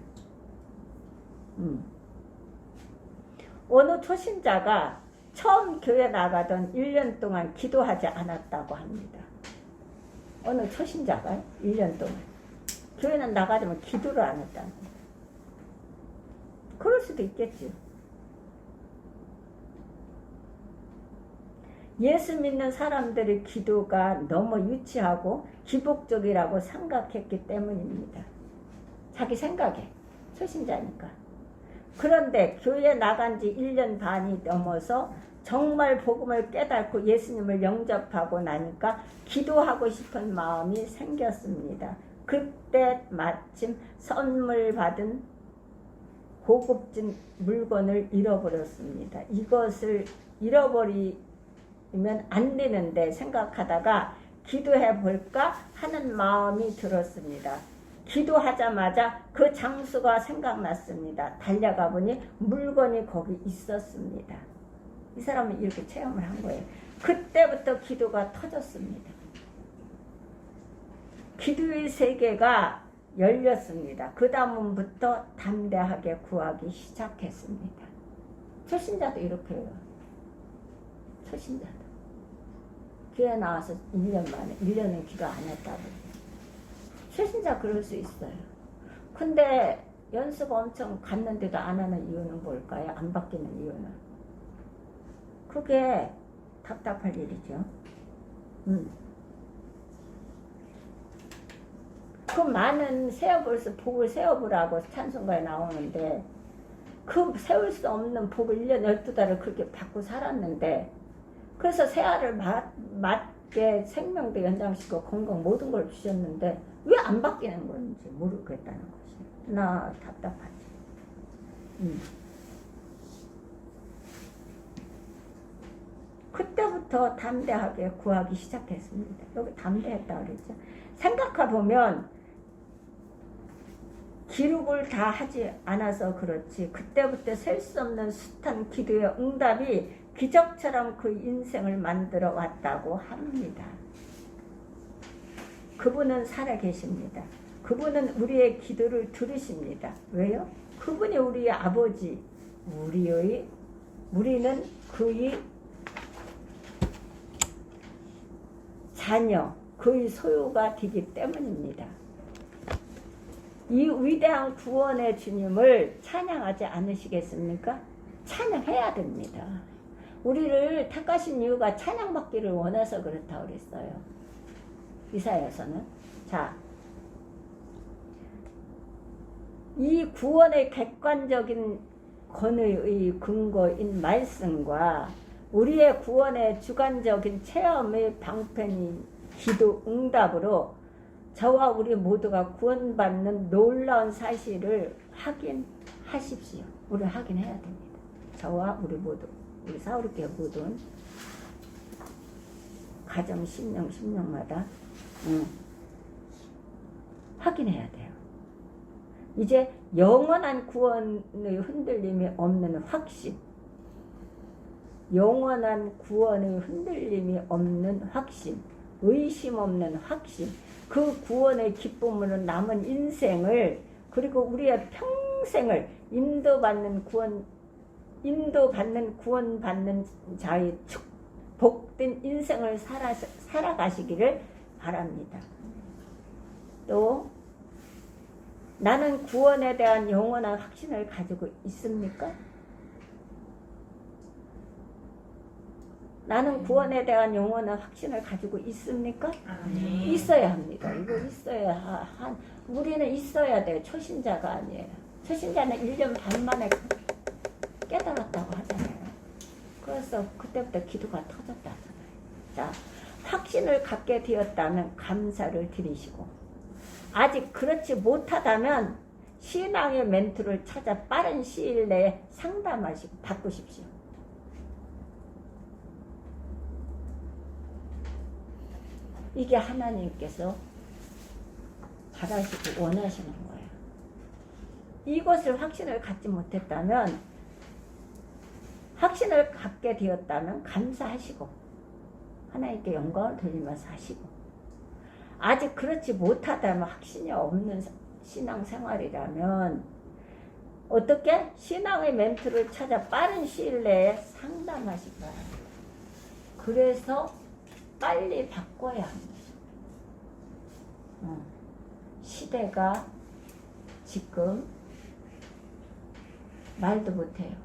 어느 초신자가 처음 교회 나가던 1년 동안 기도하지 않았다고 합니다. 어느 초신자가 1년 동안 교회는 나가자면 기도를 안 했다는 거예요. 그럴 수도 있겠죠. 예수 믿는 사람들의 기도가 너무 유치하고 기복적이라고 생각했기 때문입니다. 자기 생각에, 초신자니까. 그런데 교회 나간 지 1년 반이 넘어서 정말 복음을 깨닫고 예수님을 영접하고 나니까 기도하고 싶은 마음이 생겼습니다. 그때 마침 선물 받은 고급진 물건을 잃어버렸습니다. 이것을 잃어버리면 안 되는데 생각하다가 기도해 볼까 하는 마음이 들었습니다. 기도하자마자 그 장소가 생각났습니다. 달려가 보니 물건이 거기 있었습니다. 이 사람은 이렇게 체험을 한 거예요. 그때부터 기도가 터졌습니다. 기도의 세계가 열렸습니다. 그 다음부터 담대하게 구하기 시작했습니다. 초신자도 이렇게 해요. 초신자도. 교회 나와서 1년 만에, 1년은 기도 안 했다고. 초신자 그럴 수 있어요. 근데 연습 엄청 갔는데도 안 하는 이유는 뭘까요? 안 바뀌는 이유는. 그게 답답할 일이죠. 그 많은 세어볼수 복을 세어보라고 찬송가에 나오는데 그 세울 수 없는 복을 1년 12달을 그렇게 받고 살았는데 그래서 새알을 맞게 생명도 연장시키고 건강 모든 걸 주셨는데 왜 안 바뀌는 건지 모르겠다는 것이 나 답답하지. 그때부터 담대하게 구하기 시작했습니다. 여기 담대했다 그랬죠. 생각해보면 기록을 다 하지 않아서 그렇지 그때부터 셀 수 없는 숱한 기도의 응답이 기적처럼 그 인생을 만들어 왔다고 합니다. 그분은 살아계십니다. 그분은 우리의 기도를 들으십니다. 왜요? 그분이 우리의 아버지, 우리는 그의 자녀, 그의 소유가 되기 때문입니다. 이 위대한 구원의 주님을 찬양하지 않으시겠습니까? 찬양해야 됩니다. 우리를 택하신 이유가 찬양받기를 원해서 그렇다고 그랬어요. 이사야서는. 자, 이 구원의 객관적인 권위의 근거인 말씀과 우리의 구원의 주관적인 체험의 방편인 기도 응답으로 저와 우리 모두가 구원받는 놀라운 사실을 확인하십시오. 우리 확인해야 됩니다. 저와 우리 모두, 우리 사우리교회 모든 가정 10명마다 확인해야 돼요. 이제 영원한 구원의 흔들림이 없는 확신, 영원한 구원의 흔들림이 없는 확신, 의심 없는 확신, 그 구원의 기쁨으로 남은 인생을 그리고 우리의 평생을 인도받는 구원받는 자의 복된 인생을 살아가시기를 바랍니다. 또 나는 구원에 대한 영원한 확신을 가지고 있습니까? 나는 구원에 대한 영원한 확신을 가지고 있습니까? 있어야 합니다. 이거 있어야 우리는 있어야 돼. 초신자가 아니에요. 초신자는 1년 반 만에 깨달았다고 하잖아요. 그래서 그때부터 기도가 터졌다 하잖아요. 자, 확신을 갖게 되었다면 감사를 드리시고, 아직 그렇지 못하다면 신앙의 멘토를 찾아 빠른 시일 내에 상담하시고 바꾸십시오. 이게 하나님께서 바라시고 원하시는 거예요. 이것을 확신을 갖지 못했다면, 확신을 갖게 되었다면 감사하시고 하나님께 영광을 돌리면서 하시고, 아직 그렇지 못하다면 확신이 없는 신앙생활이라면 어떻게? 신앙의 멘토를 찾아 빠른 시일 내에 상담하실 거예요. 그래서 빨리 바꿔야 합니다. 시대가 지금 말도 못해요.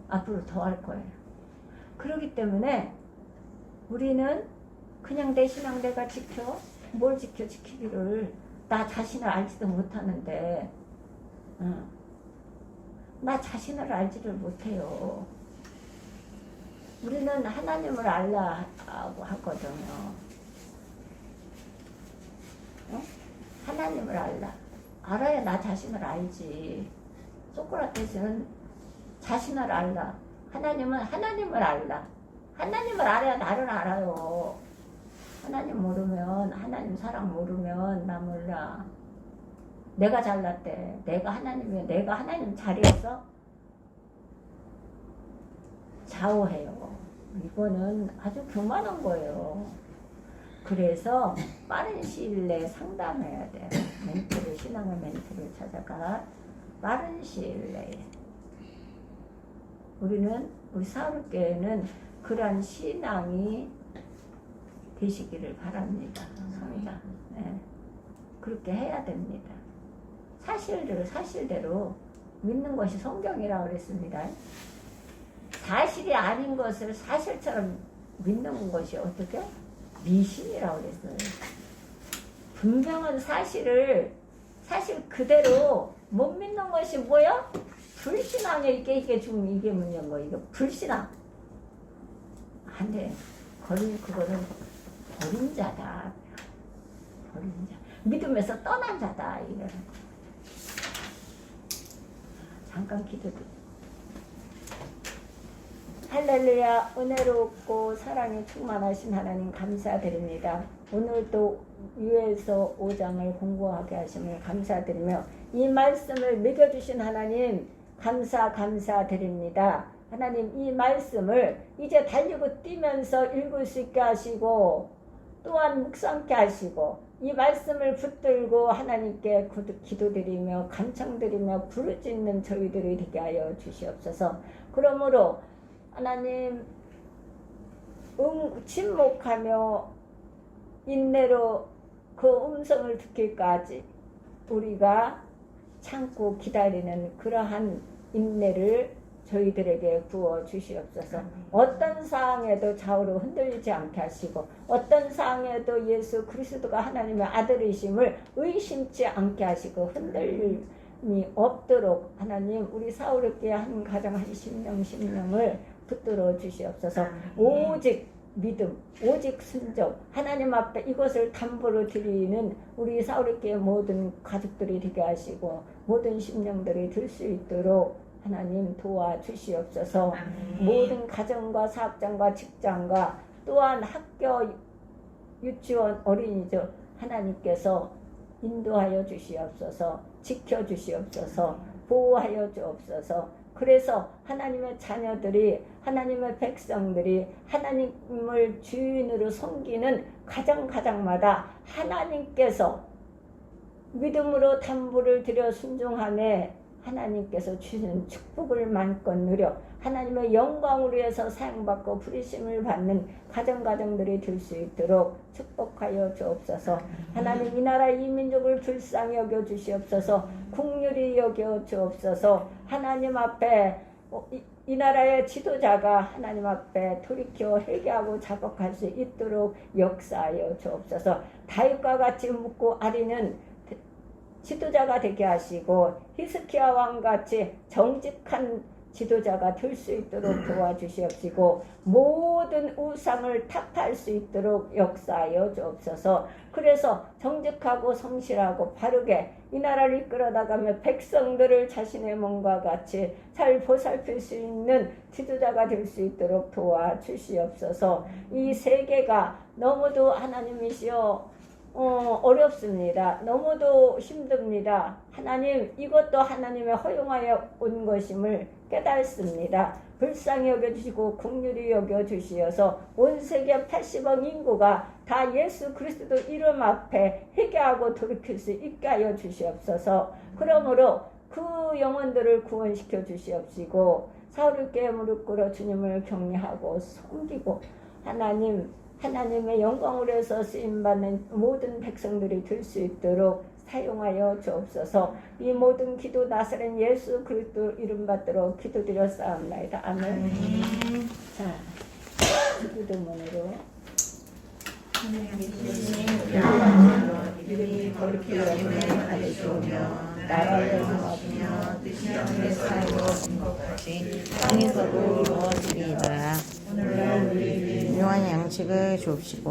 앞으로 더 할 거예요. 그렇기 때문에 우리는 그냥 내 신앙 내가 지켜? 뭘 지키기를 나 자신을 알지도 못하는데 나 자신을 알지를 못해요. 우리는 하나님을 알라고 하거든요. 하나님을 알아야 나 자신을 알지. 소크라테스는 자신을 알라. 하나님은 하나님을 알라. 하나님을 알아야 나를 알아요. 하나님 모르면, 하나님 사랑 모르면 나 몰라. 내가 잘났대. 내가 하나님이야. 내가 하나님 자리에서 좌우해요. 이거는 아주 교만한 거예요. 그래서 빠른 시일 내에 상담해야 돼. 신앙의 멘토를 찾아가 빠른 시일 내에. 우리 사울교회는 그러한 신앙이 되시기를 바랍니다. 성장. 네. 그렇게 해야 됩니다. 사실대로 믿는 것이 성경이라고 그랬습니다. 사실이 아닌 것을 사실처럼 믿는 것이 어떻게? 미신이라고 그랬어요. 분명한 사실 그대로 못 믿는 것이 뭐야? 불신앙에 이게 문제인 거야. 이거 불신앙. 안 돼. 그거는 버린 자다. 버린 자. 믿음에서 떠난 자다. 이거는. 잠깐 기도드립니다. 할렐루야. 은혜롭고 사랑에 충만하신 하나님 감사드립니다. 오늘도 유에서 5장을 공부하게 하심을 감사드리며 이 말씀을 먹여주신 하나님 감사드립니다. 하나님 이 말씀을 이제 달리고 뛰면서 읽을 수 있게 하시고 또한 묵상케 하시고 이 말씀을 붙들고 하나님께 기도드리며 간청드리며 부르짖는 저희들이 되게 하여 주시옵소서. 그러므로 하나님 침묵하며 인내로 그 음성을 듣기까지 우리가 참고 기다리는 그러한 인내를 저희들에게 부어 주시옵소서. 어떤 상황에도 좌우로 흔들리지 않게 하시고 어떤 상황에도 예수 그리스도가 하나님의 아들이심을 의심치 않게 하시고 흔들림이 없도록 하나님 우리 사울에게 한 가정 한 10명을 붙들어 주시옵소서. 오직 믿음, 오직 순종, 하나님 앞에 이것을 담보로 드리는 우리 사울교회 모든 가족들이 되게 하시고 모든 심령들이 들 수 있도록 하나님 도와주시옵소서. 모든 가정과 사업장과 직장과 또한 학교, 유치원, 어린이집 하나님께서 인도하여 주시옵소서. 지켜주시옵소서. 보호하여 주옵소서. 그래서 하나님의 자녀들이 하나님의 백성들이 하나님을 주인으로 섬기는 가정마다 하나님께서 믿음으로 담보를 들여 순종함에 하나님께서 주신 축복을 마음껏 누려 하나님의 영광을 위해서 사용받고 부르심을 받는 가정들이 될 수 있도록 축복하여 주옵소서. 하나님 이 나라 이 민족을 불쌍히 여겨 주시옵소서. 긍휼히 여겨 주옵소서. 하나님 앞에 이 나라의 지도자가 하나님 앞에 돌이켜 회개하고 자복할 수 있도록 역사하여 주옵소서. 다윗과 같이 묻고 아리는 지도자가 되게 하시고 히스기야 왕같이 정직한 지도자가 될 수 있도록 도와주시옵시고 모든 우상을 탓할 수 있도록 역사하여 주옵소서. 그래서 정직하고 성실하고 바르게 이 나라를 이끌어 나가며 백성들을 자신의 몸과 같이 잘 보살필 수 있는 지도자가 될 수 있도록 도와주시옵소서. 이 세계가 너무도 하나님이시여 어렵습니다. 너무도 힘듭니다. 하나님 이것도 하나님의 허용하여 온 것임을 깨닫습니다. 불쌍히 여겨주시고 긍휼히 여겨주시어서 온 세계 80억 인구가 다 예수 그리스도 이름 앞에 회개하고 돌이킬 수 있게 하여 주시옵소서. 그러므로 그 영혼들을 구원시켜 주시옵시고 사울께 무릎 꿇어 주님을 경외하고 섬기고 하나님의 영광을 위해서 쓰임받는 모든 백성들이 될 수 있도록 사용하여 주옵소서. 이 모든 기도 나사렛 예수 그리스도 이름 받들어 기도드렸사옵나이다. 아멘. 자, 기도문으로 이름이 거룩히 여김을 받으시오며 나라의 성하시며 뜻이 하늘에서 이루어진 것 같이 땅에서도 이루어지리이다. 오늘날 우리에게 필요한 양식을 주옵시고